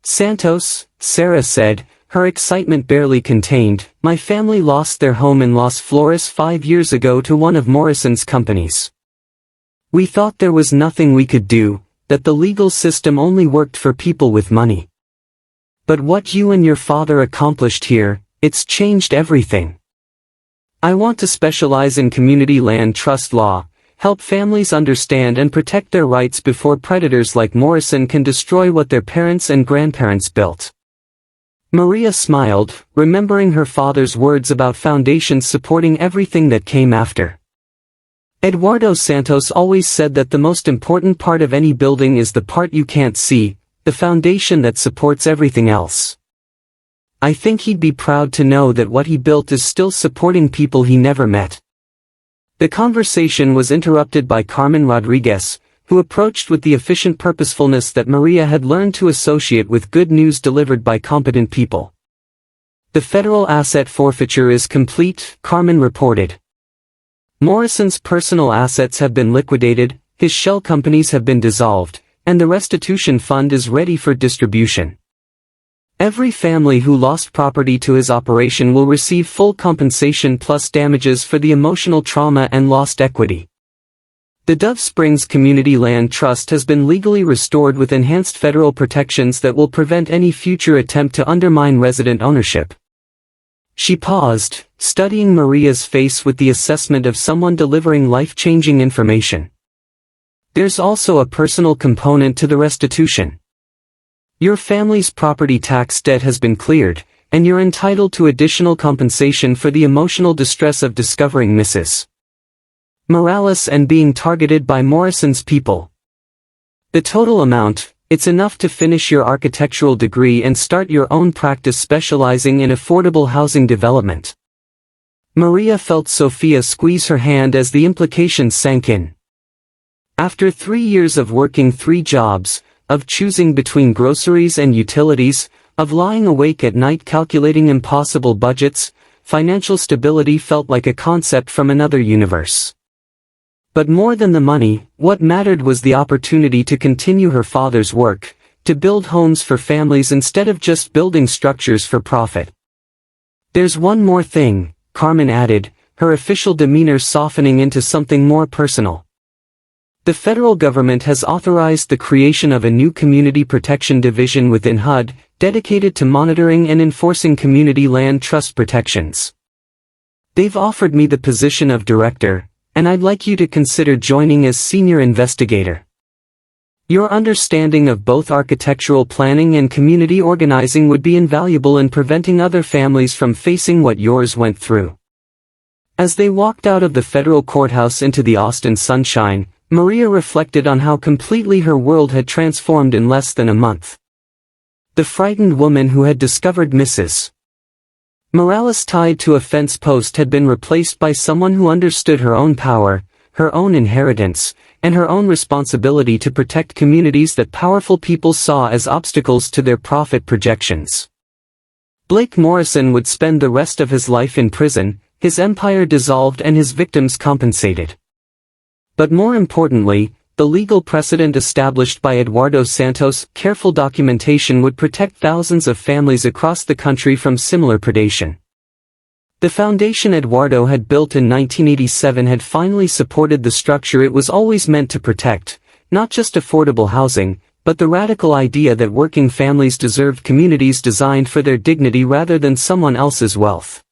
Santos," Sarah said, her excitement barely contained, "my family lost their home in Las Flores 5 years ago to one of Morrison's companies. We thought there was nothing we could do, that the legal system only worked for people with money. But what you and your father accomplished here, it's changed everything. I want to specialize in community land trust law, help families understand and protect their rights before predators like Morrison can destroy what their parents and grandparents built." Maria smiled, remembering her father's words about foundations supporting everything that came after. Eduardo Santos always said that the most important part of any building is the part you can't see, the foundation that supports everything else. I think he'd be proud to know that what he built is still supporting people he never met. The conversation was interrupted by Carmen Rodriguez, who approached with the efficient purposefulness that Maria had learned to associate with good news delivered by competent people. "The federal asset forfeiture is complete," Carmen reported. "Morrison's personal assets have been liquidated, his shell companies have been dissolved, and the restitution fund is ready for distribution. Every family who lost property to his operation will receive full compensation plus damages for the emotional trauma and lost equity. The Dove Springs Community Land Trust has been legally restored with enhanced federal protections that will prevent any future attempt to undermine resident ownership. She paused, studying Maria's face with the assessment of someone delivering life-changing information. There's also a personal component to the restitution. Your family's property tax debt has been cleared, and you're entitled to additional compensation for the emotional distress of discovering Mrs. Morales and being targeted by Morrison's people. The total amount, it's enough to finish your architectural degree and start your own practice specializing in affordable housing development. Maria felt Sophia squeeze her hand as the implications sank in. After 3 years of working 3 jobs, of choosing between groceries and utilities, of lying awake at night calculating impossible budgets, financial stability felt like a concept from another universe. But more than the money, what mattered was the opportunity to continue her father's work, to build homes for families instead of just building structures for profit. There's one more thing, Carmen added, her official demeanor softening into something more personal. The federal government has authorized the creation of a new Community Protection Division within HUD, dedicated to monitoring and enforcing community land trust protections. They've offered me the position of director, and I'd like you to consider joining as senior investigator. Your understanding of both architectural planning and community organizing would be invaluable in preventing other families from facing what yours went through. As they walked out of the federal courthouse into the Austin sunshine, Maria reflected on how completely her world had transformed in less than a month. The frightened woman who had discovered Mrs. Morales tied to a fence post had been replaced by someone who understood her own power, her own inheritance, and her own responsibility to protect communities that powerful people saw as obstacles to their profit projections. Blake Morrison would spend the rest of his life in prison, his empire dissolved and his victims compensated. But more importantly, the legal precedent established by Eduardo Santos' careful documentation would protect thousands of families across the country from similar predation. The foundation Eduardo had built in 1987 had finally supported the structure it was always meant to protect, not just affordable housing, but the radical idea that working families deserved communities designed for their dignity rather than someone else's wealth.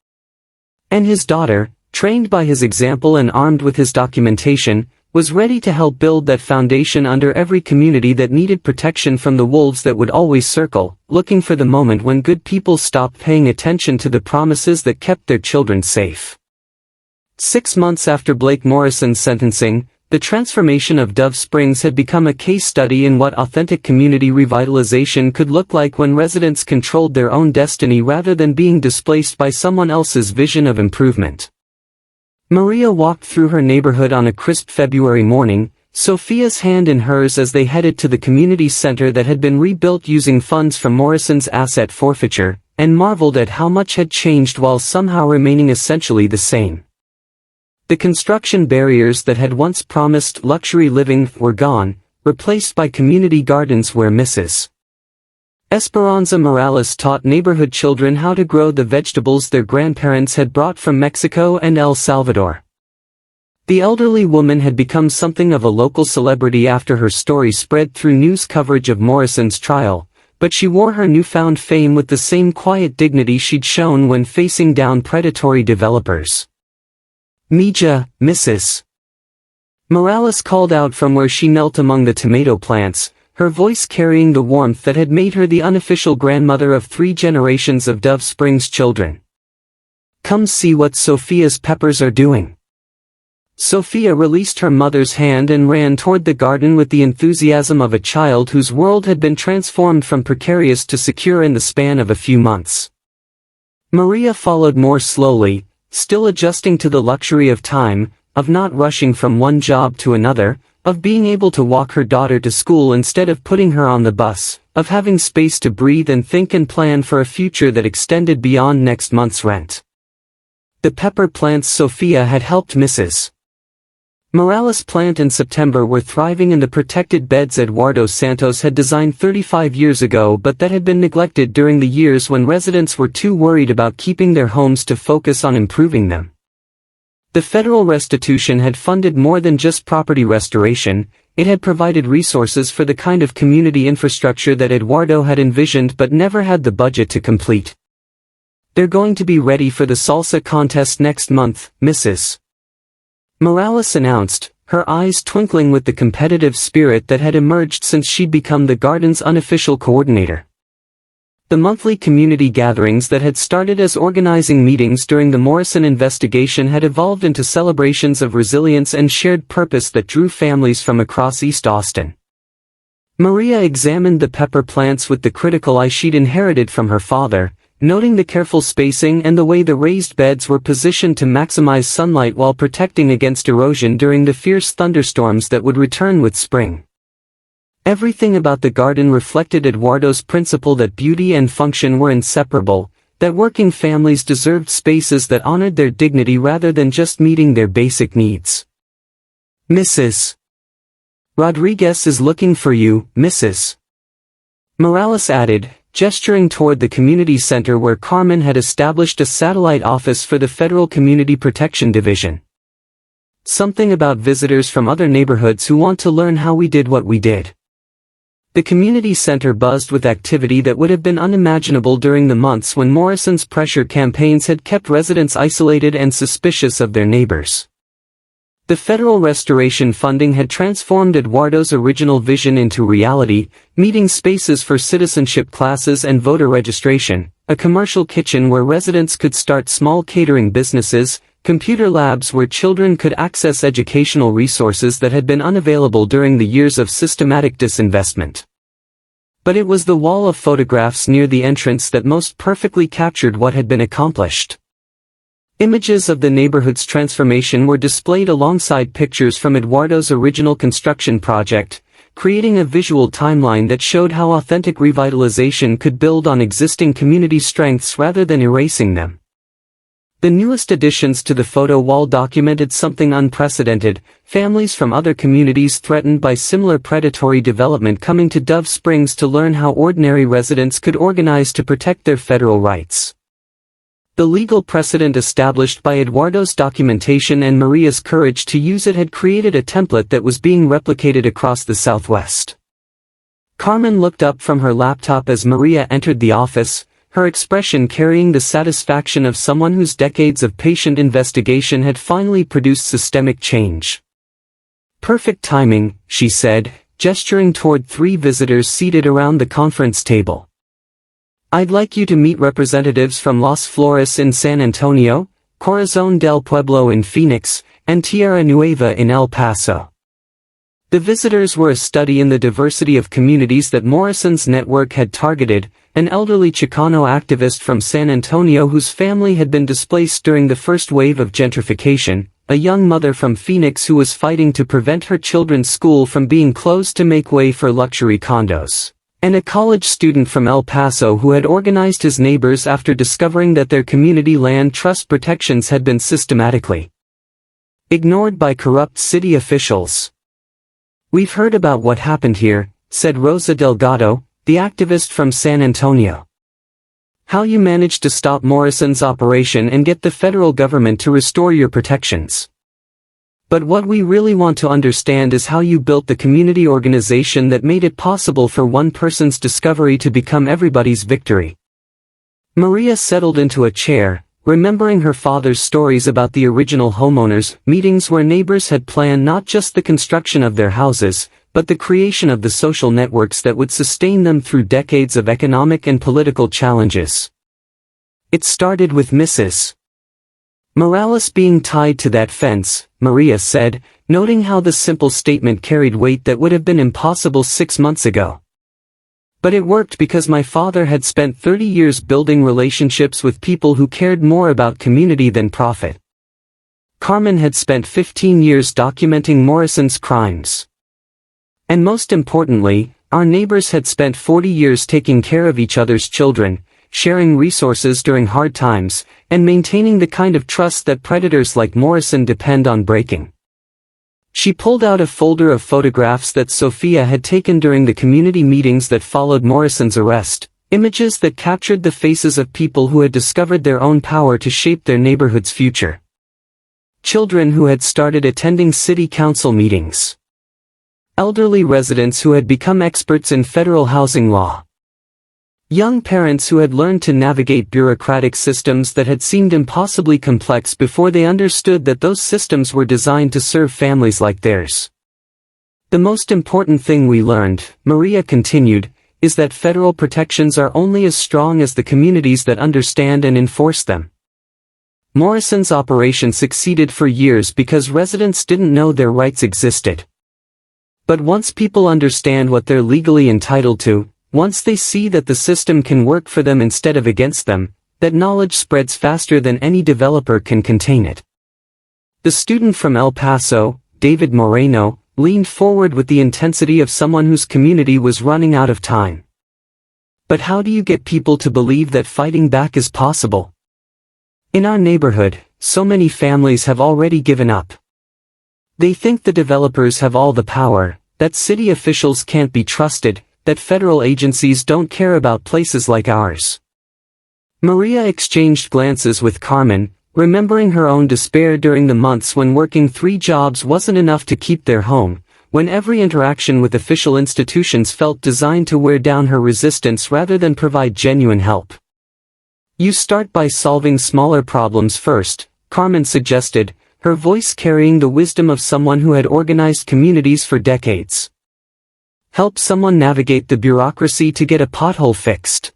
And his daughter, trained by his example and armed with his documentation, was ready to help build that foundation under every community that needed protection from the wolves that would always circle, looking for the moment when good people stopped paying attention to the promises that kept their children safe. 6 months after Blake Morrison's sentencing, the transformation of Dove Springs had become a case study in what authentic community revitalization could look like when residents controlled their own destiny rather than being displaced by someone else's vision of improvement. Maria walked through her neighborhood on a crisp February morning, Sophia's hand in hers as they headed to the community center that had been rebuilt using funds from Morrison's asset forfeiture, and marveled at how much had changed while somehow remaining essentially the same. The construction barriers that had once promised luxury living were gone, replaced by community gardens where Mrs. Esperanza Morales taught neighborhood children how to grow the vegetables their grandparents had brought from Mexico and El Salvador. The elderly woman had become something of a local celebrity after her story spread through news coverage of Morrison's trial, but she wore her newfound fame with the same quiet dignity she'd shown when facing down predatory developers. "Mija, Mrs. Morales called out from where she knelt among the tomato plants, her voice carrying the warmth that had made her the unofficial grandmother of 3 generations of Dove Springs children. "Come see what Sophia's peppers are doing." Sophia released her mother's hand and ran toward the garden with the enthusiasm of a child whose world had been transformed from precarious to secure in the span of a few months. Maria followed more slowly, still adjusting to the luxury of time, of not rushing from one job to another, of being able to walk her daughter to school instead of putting her on the bus, of having space to breathe and think and plan for a future that extended beyond next month's rent. The pepper plants Sophia had helped Mrs. Morales' plant in September were thriving in the protected beds Eduardo Santos had designed 35 years ago but that had been neglected during the years when residents were too worried about keeping their homes to focus on improving them. The federal restitution had funded more than just property restoration, it had provided resources for the kind of community infrastructure that Eduardo had envisioned but never had the budget to complete. "They're going to be ready for the salsa contest next month, Mrs. Morales announced, her eyes twinkling with the competitive spirit that had emerged since she'd become the garden's unofficial coordinator. The monthly community gatherings that had started as organizing meetings during the Morrison investigation had evolved into celebrations of resilience and shared purpose that drew families from across East Austin. Maria examined the pepper plants with the critical eye she'd inherited from her father, noting the careful spacing and the way the raised beds were positioned to maximize sunlight while protecting against erosion during the fierce thunderstorms that would return with spring. Everything about the garden reflected Eduardo's principle that beauty and function were inseparable, that working families deserved spaces that honored their dignity rather than just meeting their basic needs. "Mrs. Rodriguez is looking for you, Mrs. Morales added, gesturing toward the community center where Carmen had established a satellite office for the Federal Community Protection Division. "Something about visitors from other neighborhoods who want to learn how we did what we did." The community center buzzed with activity that would have been unimaginable during the months when Morrison's pressure campaigns had kept residents isolated and suspicious of their neighbors. The federal restoration funding had transformed Eduardo's original vision into reality, meeting spaces for citizenship classes and voter registration, a commercial kitchen where residents could start small catering businesses, computer labs where children could access educational resources that had been unavailable during the years of systematic disinvestment. But it was the wall of photographs near the entrance that most perfectly captured what had been accomplished. Images of the neighborhood's transformation were displayed alongside pictures from Eduardo's original construction project, creating a visual timeline that showed how authentic revitalization could build on existing community strengths rather than erasing them. The newest additions to the photo wall documented something unprecedented, families from other communities threatened by similar predatory development coming to Dove Springs to learn how ordinary residents could organize to protect their federal rights. The legal precedent established by Eduardo's documentation and Maria's courage to use it had created a template that was being replicated across the Southwest. Carmen looked up from her laptop as Maria entered the office, her expression carrying the satisfaction of someone whose decades of patient investigation had finally produced systemic change. "Perfect timing," she said, gesturing toward 3 visitors seated around the conference table. "I'd like you to meet representatives from Las Flores in San Antonio, Corazon del Pueblo in Phoenix, and Tierra Nueva in El Paso." The visitors were a study in the diversity of communities that Morrison's network had targeted, an elderly Chicano activist from San Antonio whose family had been displaced during the first wave of gentrification, a young mother from Phoenix who was fighting to prevent her children's school from being closed to make way for luxury condos, and a college student from El Paso who had organized his neighbors after discovering that their community land trust protections had been systematically ignored by corrupt city officials. "We've heard about what happened here," said Rosa Delgado, the activist from San Antonio. "How you managed to stop Morrison's operation and get the federal government to restore your protections. But what we really want to understand is how you built the community organization that made it possible for one person's discovery to become everybody's victory." Maria settled into a chair, remembering her father's stories about the original homeowners, meetings where neighbors had planned not just the construction of their houses, but the creation of the social networks that would sustain them through decades of economic and political challenges. "It started with Mrs. Morales being tied to that fence," Maria said, noting how the simple statement carried weight that would have been impossible 6 months ago. "But it worked because my father had spent 30 years building relationships with people who cared more about community than profit. Carmen had spent 15 years documenting Morrison's crimes. And most importantly, our neighbors had spent 40 years taking care of each other's children, sharing resources during hard times, and maintaining the kind of trust that predators like Morrison depend on breaking." She pulled out a folder of photographs that Sophia had taken during the community meetings that followed Morrison's arrest, images that captured the faces of people who had discovered their own power to shape their neighborhood's future. Children who had started attending city council meetings. Elderly residents who had become experts in federal housing law. Young parents who had learned to navigate bureaucratic systems that had seemed impossibly complex before they understood that those systems were designed to serve families like theirs. The most important thing we learned, Maria continued, is that federal protections are only as strong as the communities that understand and enforce them. Morrison's operation succeeded for years because residents didn't know their rights existed. But once people understand what they're legally entitled to, once they see that the system can work for them instead of against them, that knowledge spreads faster than any developer can contain it. The student from El Paso, David Moreno, leaned forward with the intensity of someone whose community was running out of time. But how do you get people to believe that fighting back is possible? In our neighborhood, so many families have already given up. They think the developers have all the power, that city officials can't be trusted, that federal agencies don't care about places like ours. Maria exchanged glances with Carmen, remembering her own despair during the months when working 3 jobs wasn't enough to keep their home, when every interaction with official institutions felt designed to wear down her resistance rather than provide genuine help. You start by solving smaller problems first, Carmen suggested, her voice carrying the wisdom of someone who had organized communities for decades. Help someone navigate the bureaucracy to get a pothole fixed.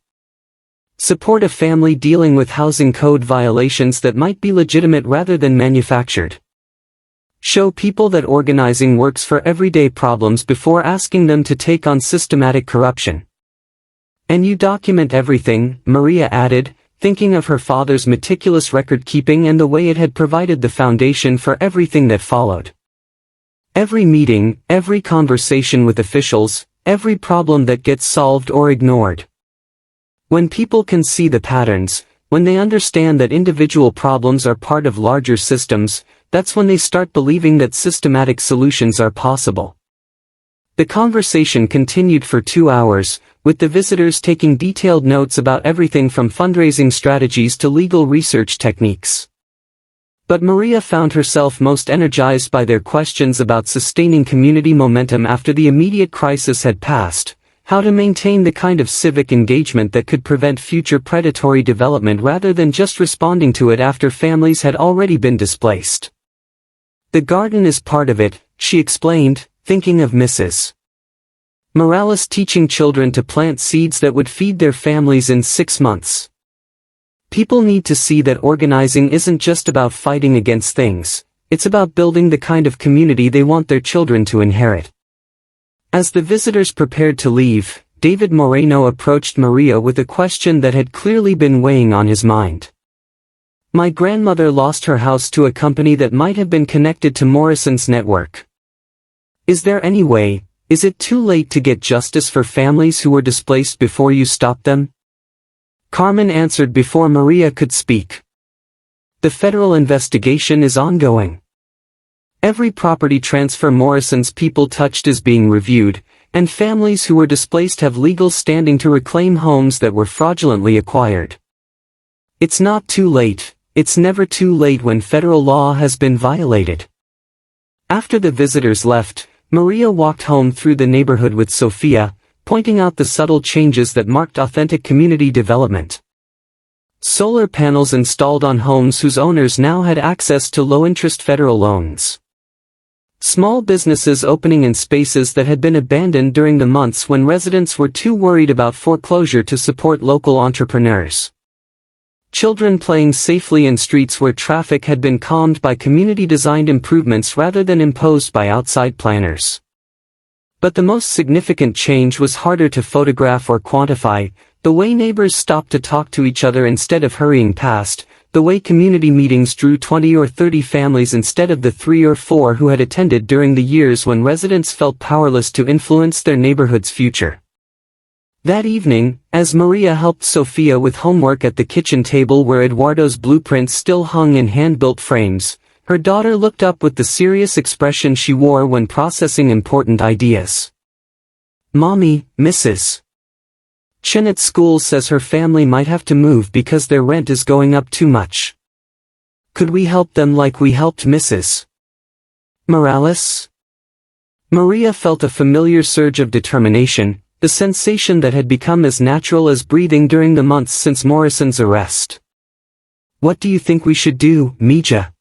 Support a family dealing with housing code violations that might be legitimate rather than manufactured. Show people that organizing works for everyday problems before asking them to take on systematic corruption. And you document everything, Maria added, thinking of her father's meticulous record-keeping and the way it had provided the foundation for everything that followed. Every meeting, every conversation with officials, every problem that gets solved or ignored. When people can see the patterns, when they understand that individual problems are part of larger systems, that's when they start believing that systematic solutions are possible. The conversation continued for 2 hours, with the visitors taking detailed notes about everything from fundraising strategies to legal research techniques. But Maria found herself most energized by their questions about sustaining community momentum after the immediate crisis had passed, how to maintain the kind of civic engagement that could prevent future predatory development rather than just responding to it after families had already been displaced. The garden is part of it, she explained, thinking of Mrs. Morales teaching children to plant seeds that would feed their families in 6 months. People need to see that organizing isn't just about fighting against things, it's about building the kind of community they want their children to inherit. As the visitors prepared to leave, David Moreno approached Maria with a question that had clearly been weighing on his mind. My grandmother lost her house to a company that might have been connected to Morrison's network. Is there any way, is it too late to get justice for families who were displaced before you stop them? Carmen answered before Maria could speak. The federal investigation is ongoing. Every property transfer Morrison's people touched is being reviewed, and families who were displaced have legal standing to reclaim homes that were fraudulently acquired. It's not too late, it's never too late when federal law has been violated. After the visitors left, Maria walked home through the neighborhood with Sophia, pointing out the subtle changes that marked authentic community development. Solar panels installed on homes whose owners now had access to low-interest federal loans. Small businesses opening in spaces that had been abandoned during the months when residents were too worried about foreclosure to support local entrepreneurs. Children playing safely in streets where traffic had been calmed by community-designed improvements rather than imposed by outside planners. But the most significant change was harder to photograph or quantify, the way neighbors stopped to talk to each other instead of hurrying past, the way community meetings drew 20 or 30 families instead of the 3 or 4 who had attended during the years when residents felt powerless to influence their neighborhood's future. That evening, as Maria helped Sophia with homework at the kitchen table where Eduardo's blueprints still hung in hand-built frames, her daughter looked up with the serious expression she wore when processing important ideas. "Mommy, Mrs. Chen at school says her family might have to move because their rent is going up too much. Could we help them like we helped Mrs. Morales?" Maria felt a familiar surge of determination, the sensation that had become as natural as breathing during the months since Morrison's arrest. "What do you think we should do, Mija?"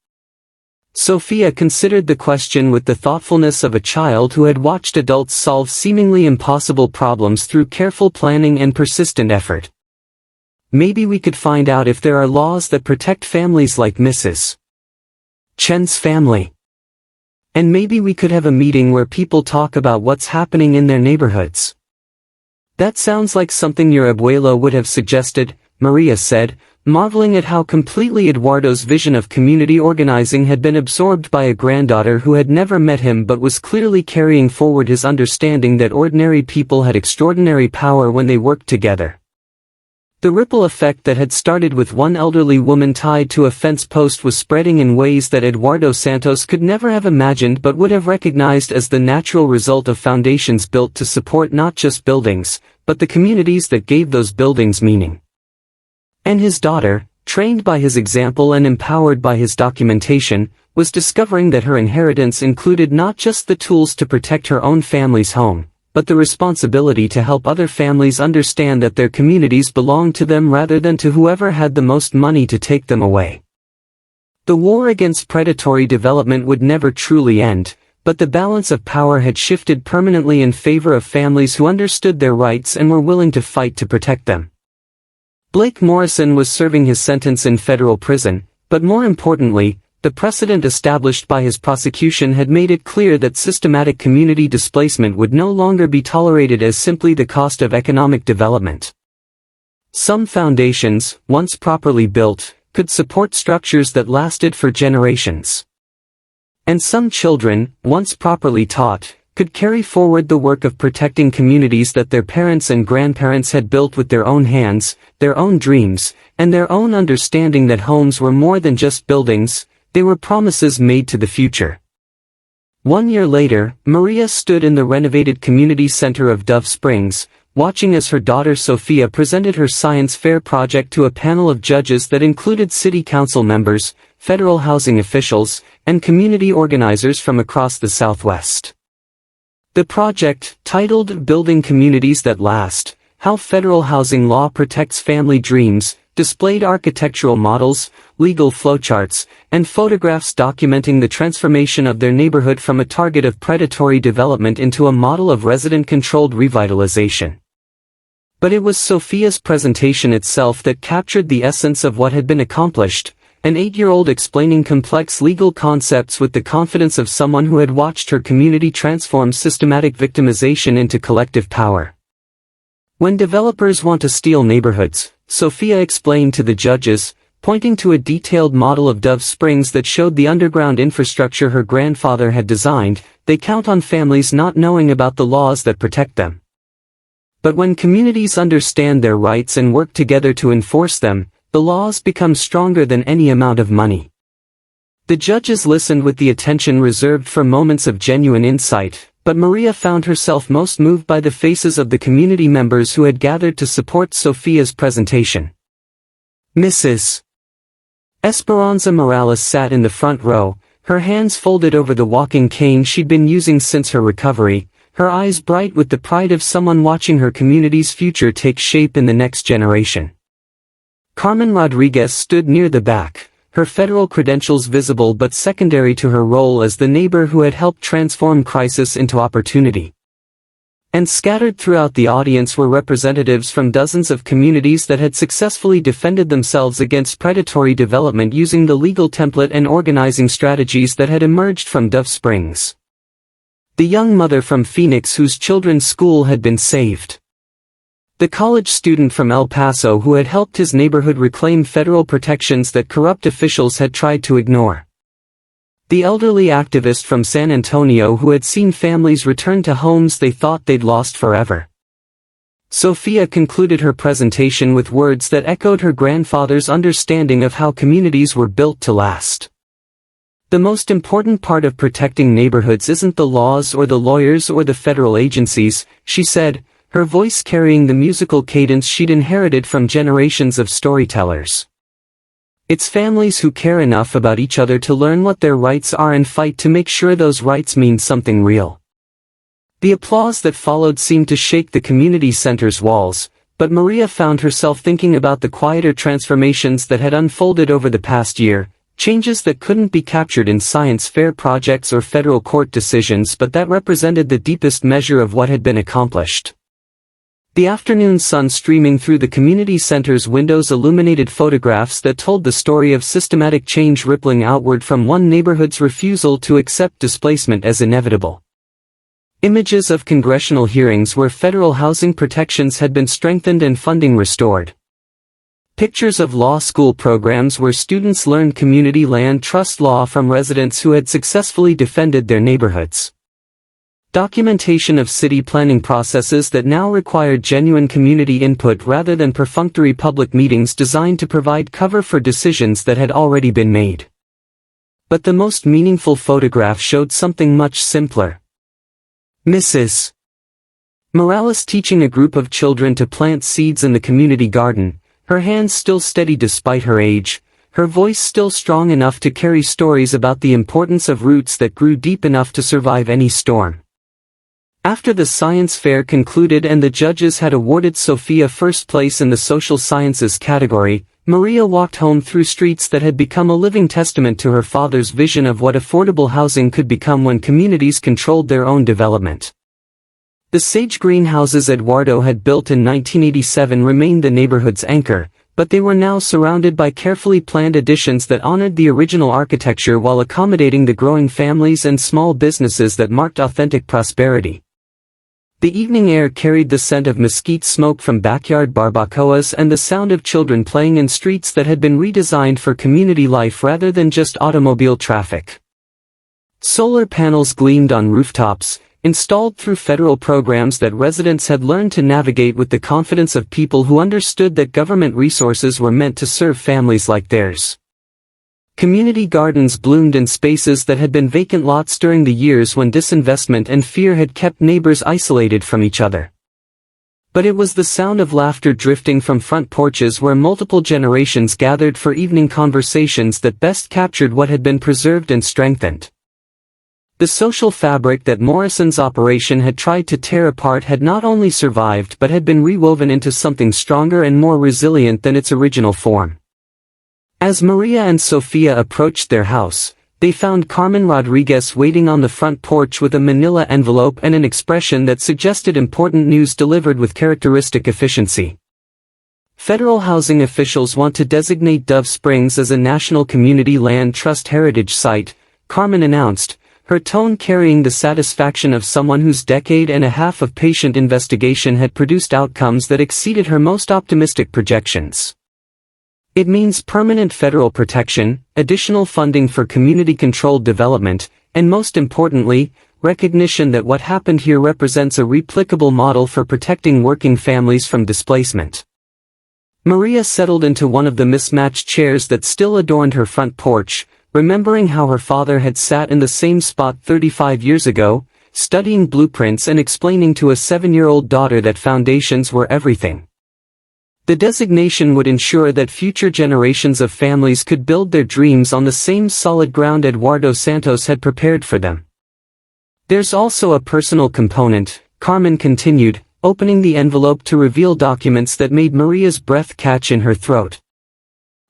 Sophia considered the question with the thoughtfulness of a child who had watched adults solve seemingly impossible problems through careful planning and persistent effort. "Maybe we could find out if there are laws that protect families like Mrs. Chen's family. And maybe we could have a meeting where people talk about what's happening in their neighborhoods." "That sounds like something your abuelo would have suggested," Maria said, marveling at how completely Eduardo's vision of community organizing had been absorbed by a granddaughter who had never met him but was clearly carrying forward his understanding that ordinary people had extraordinary power when they worked together. The ripple effect that had started with one elderly woman tied to a fence post was spreading in ways that Eduardo Santos could never have imagined but would have recognized as the natural result of foundations built to support not just buildings, but the communities that gave those buildings meaning. And his daughter, trained by his example and empowered by his documentation, was discovering that her inheritance included not just the tools to protect her own family's home, but the responsibility to help other families understand that their communities belonged to them rather than to whoever had the most money to take them away. The war against predatory development would never truly end, but the balance of power had shifted permanently in favor of families who understood their rights and were willing to fight to protect them. Blake Morrison was serving his sentence in federal prison, but more importantly, the precedent established by his prosecution had made it clear that systematic community displacement would no longer be tolerated as simply the cost of economic development. Some foundations, once properly built, could support structures that lasted for generations. And some children, once properly taught, could carry forward the work of protecting communities that their parents and grandparents had built with their own hands, their own dreams, and their own understanding that homes were more than just buildings, they were promises made to the future. 1 year later, Maria stood in the renovated community center of Dove Springs, watching as her daughter Sophia presented her science fair project to a panel of judges that included city council members, federal housing officials, and community organizers from across the Southwest. The project, titled Building Communities That Last, How Federal Housing Law Protects Family Dreams, displayed architectural models, legal flowcharts, and photographs documenting the transformation of their neighborhood from a target of predatory development into a model of resident-controlled revitalization. But it was Sophia's presentation itself that captured the essence of what had been accomplished, an 8-year-old explaining complex legal concepts with the confidence of someone who had watched her community transform systematic victimization into collective power. "When developers want to steal neighborhoods," Sophia explained to the judges, pointing to a detailed model of Dove Springs that showed the underground infrastructure her grandfather had designed, "they count on families not knowing about the laws that protect them. But when communities understand their rights and work together to enforce them, the laws become stronger than any amount of money." The judges listened with the attention reserved for moments of genuine insight, but Maria found herself most moved by the faces of the community members who had gathered to support Sophia's presentation. Mrs. Esperanza Morales sat in the front row, her hands folded over the walking cane she'd been using since her recovery, her eyes bright with the pride of someone watching her community's future take shape in the next generation. Carmen Rodriguez stood near the back, her federal credentials visible but secondary to her role as the neighbor who had helped transform crisis into opportunity. And scattered throughout the audience were representatives from dozens of communities that had successfully defended themselves against predatory development using the legal template and organizing strategies that had emerged from Dove Springs. The young mother from Phoenix whose children's school had been saved. The college student from El Paso who had helped his neighborhood reclaim federal protections that corrupt officials had tried to ignore. The elderly activist from San Antonio who had seen families return to homes they thought they'd lost forever. Sophia concluded her presentation with words that echoed her grandfather's understanding of how communities were built to last. The most important part of protecting neighborhoods isn't the laws or the lawyers or the federal agencies, she said, her voice carrying the musical cadence she'd inherited from generations of storytellers. It's families who care enough about each other to learn what their rights are and fight to make sure those rights mean something real. The applause that followed seemed to shake the community center's walls, but Maria found herself thinking about the quieter transformations that had unfolded over the past year, changes that couldn't be captured in science fair projects or federal court decisions but that represented the deepest measure of what had been accomplished. The afternoon sun streaming through the community center's windows illuminated photographs that told the story of systematic change rippling outward from one neighborhood's refusal to accept displacement as inevitable. Images of congressional hearings where federal housing protections had been strengthened and funding restored. Pictures of law school programs where students learned community land trust law from residents who had successfully defended their neighborhoods. Documentation of city planning processes that now required genuine community input rather than perfunctory public meetings designed to provide cover for decisions that had already been made. But the most meaningful photograph showed something much simpler. Mrs. Morales teaching a group of children to plant seeds in the community garden, her hands still steady despite her age, her voice still strong enough to carry stories about the importance of roots that grew deep enough to survive any storm. After the science fair concluded and the judges had awarded Sophia first place in the social sciences category, Maria walked home through streets that had become a living testament to her father's vision of what affordable housing could become when communities controlled their own development. The sage greenhouses Eduardo had built in 1987 remained the neighborhood's anchor, but they were now surrounded by carefully planned additions that honored the original architecture while accommodating the growing families and small businesses that marked authentic prosperity. The evening air carried the scent of mesquite smoke from backyard barbacoas and the sound of children playing in streets that had been redesigned for community life rather than just automobile traffic. Solar panels gleamed on rooftops, installed through federal programs that residents had learned to navigate with the confidence of people who understood that government resources were meant to serve families like theirs. Community gardens bloomed in spaces that had been vacant lots during the years when disinvestment and fear had kept neighbors isolated from each other. But it was the sound of laughter drifting from front porches where multiple generations gathered for evening conversations that best captured what had been preserved and strengthened. The social fabric that Morrison's operation had tried to tear apart had not only survived but had been rewoven into something stronger and more resilient than its original form. As Maria and Sofia approached their house, they found Carmen Rodriguez waiting on the front porch with a manila envelope and an expression that suggested important news delivered with characteristic efficiency. Federal housing officials want to designate Dove Springs as a National Community Land Trust Heritage Site, Carmen announced, her tone carrying the satisfaction of someone whose decade and a half of patient investigation had produced outcomes that exceeded her most optimistic projections. It means permanent federal protection, additional funding for community-controlled development, and most importantly, recognition that what happened here represents a replicable model for protecting working families from displacement. Maria settled into one of the mismatched chairs that still adorned her front porch, remembering how her father had sat in the same spot 35 years ago, studying blueprints and explaining to a 7-year-old daughter that foundations were everything. The designation would ensure that future generations of families could build their dreams on the same solid ground Eduardo Santos had prepared for them. There's also a personal component, Carmen continued, opening the envelope to reveal documents that made Maria's breath catch in her throat.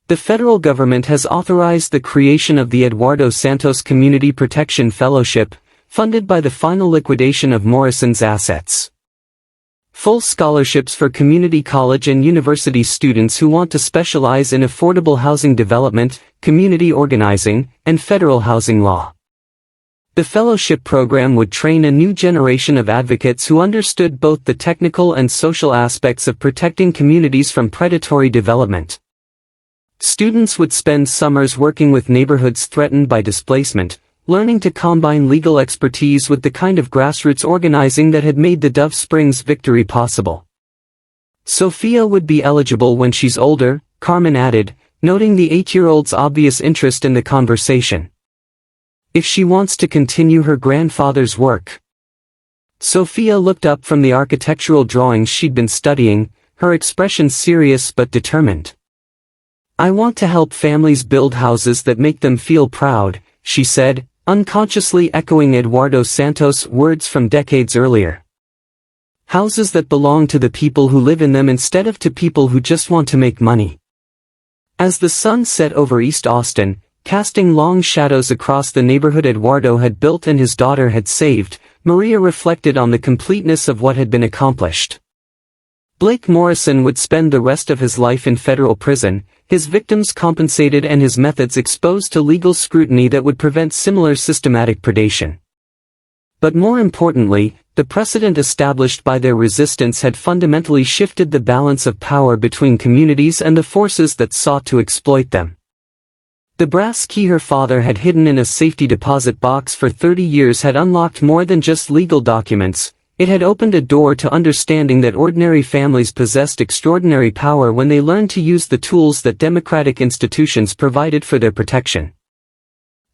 The federal government has authorized the creation of the Eduardo Santos Community Protection Fellowship, funded by the final liquidation of Morrison's assets. Full scholarships for community college and university students who want to specialize in affordable housing development, community organizing, and federal housing law. The fellowship program would train a new generation of advocates who understood both the technical and social aspects of protecting communities from predatory development. Students would spend summers working with neighborhoods threatened by displacement, learning to combine legal expertise with the kind of grassroots organizing that had made the Dove Springs victory possible. Sophia would be eligible when she's older, Carmen added, noting the 8-year-old's obvious interest in the conversation. if she wants to continue her grandfather's work. Sophia looked up from the architectural drawings she'd been studying, her expression serious but determined. "I want to help families build houses that make them feel proud," she said, unconsciously echoing Eduardo Santos' words from decades earlier. "Houses that belong to the people who live in them instead of to people who just want to make money." As the sun set over East Austin, casting long shadows across the neighborhood Eduardo had built and his daughter had saved, Maria reflected on the completeness of what had been accomplished. Blake Morrison would spend the rest of his life in federal prison, his victims compensated and his methods exposed to legal scrutiny that would prevent similar systematic predation. But more importantly, the precedent established by their resistance had fundamentally shifted the balance of power between communities and the forces that sought to exploit them. The brass key her father had hidden in a safety deposit box for 30 years had unlocked more than just legal documents. It had opened a door to understanding that ordinary families possessed extraordinary power when they learned to use the tools that democratic institutions provided for their protection.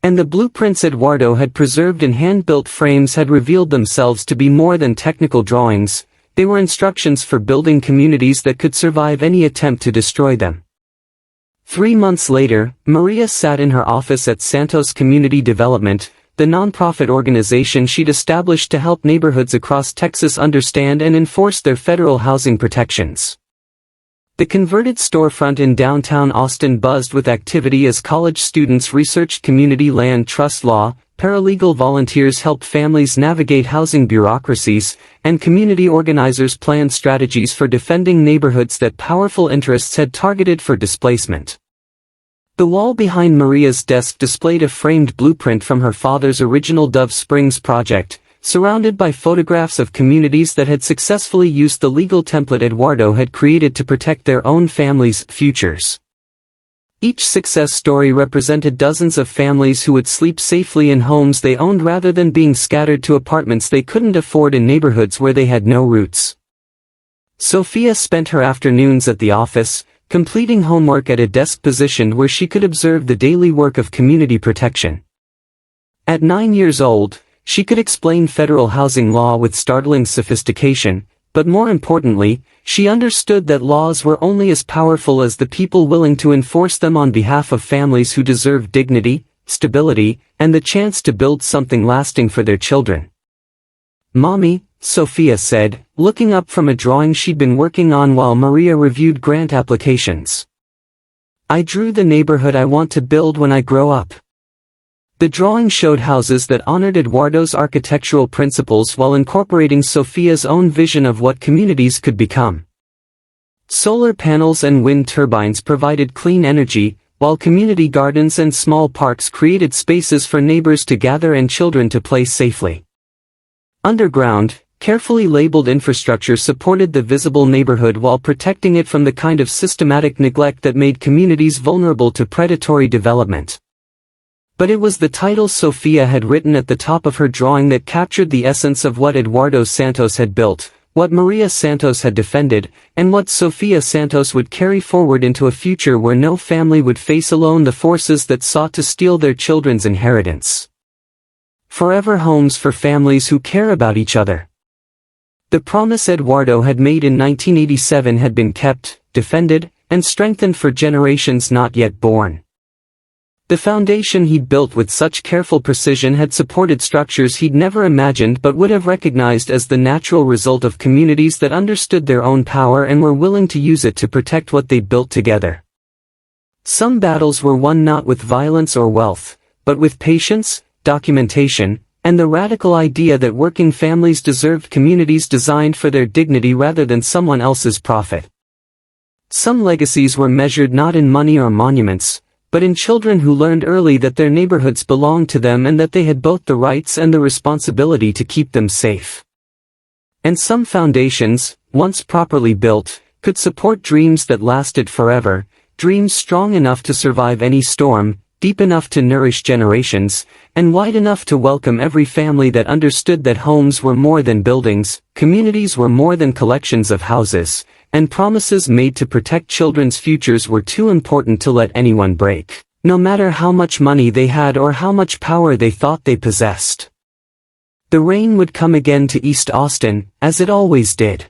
And the blueprints Eduardo had preserved in hand-built frames had revealed themselves to be more than technical drawings. They were instructions for building communities that could survive any attempt to destroy them. 3 months later, Maria sat in her office at Santos Community Development, the nonprofit organization she'd established to help neighborhoods across Texas understand and enforce their federal housing protections. The converted storefront in downtown Austin buzzed with activity as college students researched community land trust law, paralegal volunteers helped families navigate housing bureaucracies, and community organizers planned strategies for defending neighborhoods that powerful interests had targeted for displacement. The wall behind Maria's desk displayed a framed blueprint from her father's original Dove Springs project, surrounded by photographs of communities that had successfully used the legal template Eduardo had created to protect their own families' futures. Each success story represented dozens of families who would sleep safely in homes they owned rather than being scattered to apartments they couldn't afford in neighborhoods where they had no roots. Sophia spent her afternoons at the office, completing homework at a desk position where she could observe the daily work of community protection. At 9 years old, she could explain federal housing law with startling sophistication, but more importantly, she understood that laws were only as powerful as the people willing to enforce them on behalf of families who deserve dignity, stability, and the chance to build something lasting for their children. "Mommy," Sophia said, looking up from a drawing she'd been working on while Maria reviewed grant applications. "I drew the neighborhood I want to build when I grow up." The drawing showed houses that honored Eduardo's architectural principles while incorporating Sophia's own vision of what communities could become. Solar panels and wind turbines provided clean energy, while community gardens and small parks created spaces for neighbors to gather and children to play safely. Underground, carefully labeled infrastructure supported the visible neighborhood while protecting it from the kind of systematic neglect that made communities vulnerable to predatory development. But it was the title Sophia had written at the top of her drawing that captured the essence of what Eduardo Santos had built, what Maria Santos had defended, and what Sophia Santos would carry forward into a future where no family would face alone the forces that sought to steal their children's inheritance. Forever homes for families who care about each other. The promise Eduardo had made in 1987 had been kept, defended, and strengthened for generations not yet born. The foundation he'd built with such careful precision had supported structures he'd never imagined but would have recognized as the natural result of communities that understood their own power and were willing to use it to protect what they'd built together. Some battles were won not with violence or wealth, but with patience, documentation, and the radical idea that working families deserved communities designed for their dignity rather than someone else's profit. Some legacies were measured not in money or monuments, but in children who learned early that their neighborhoods belonged to them and that they had both the rights and the responsibility to keep them safe. And some foundations, once properly built, could support dreams that lasted forever, dreams strong enough to survive any storm, deep enough to nourish generations, and wide enough to welcome every family that understood that homes were more than buildings, communities were more than collections of houses, and promises made to protect children's futures were too important to let anyone break. no matter how much money they had or how much power they thought they possessed. The rain would come again to East Austin, as it always did.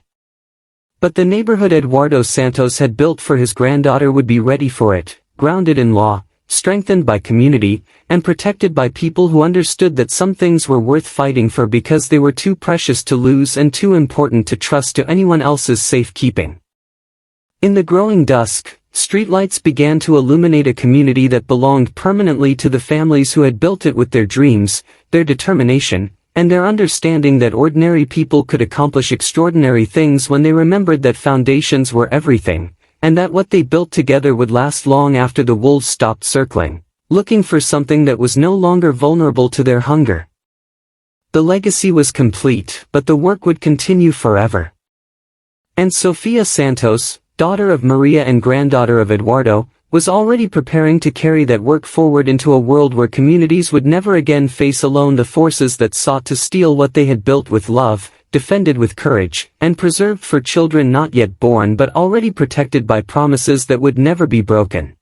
But the neighborhood Eduardo Santos had built for his granddaughter would be ready for it, grounded in law, strengthened by community, and protected by people who understood that some things were worth fighting for because they were too precious to lose and too important to trust to anyone else's safekeeping. In the growing dusk, streetlights began to illuminate a community that belonged permanently to the families who had built it with their dreams, their determination, and their understanding that ordinary people could accomplish extraordinary things when they remembered that foundations were everything, and that what they built together would last long after the wolves stopped circling, looking for something that was no longer vulnerable to their hunger. The legacy was complete, but the work would continue forever. And Sofia Santos, daughter of Maria and granddaughter of Eduardo, was already preparing to carry that work forward into a world where communities would never again face alone the forces that sought to steal what they had built with love, defended with courage, and preserved for children not yet born but already protected by promises that would never be broken.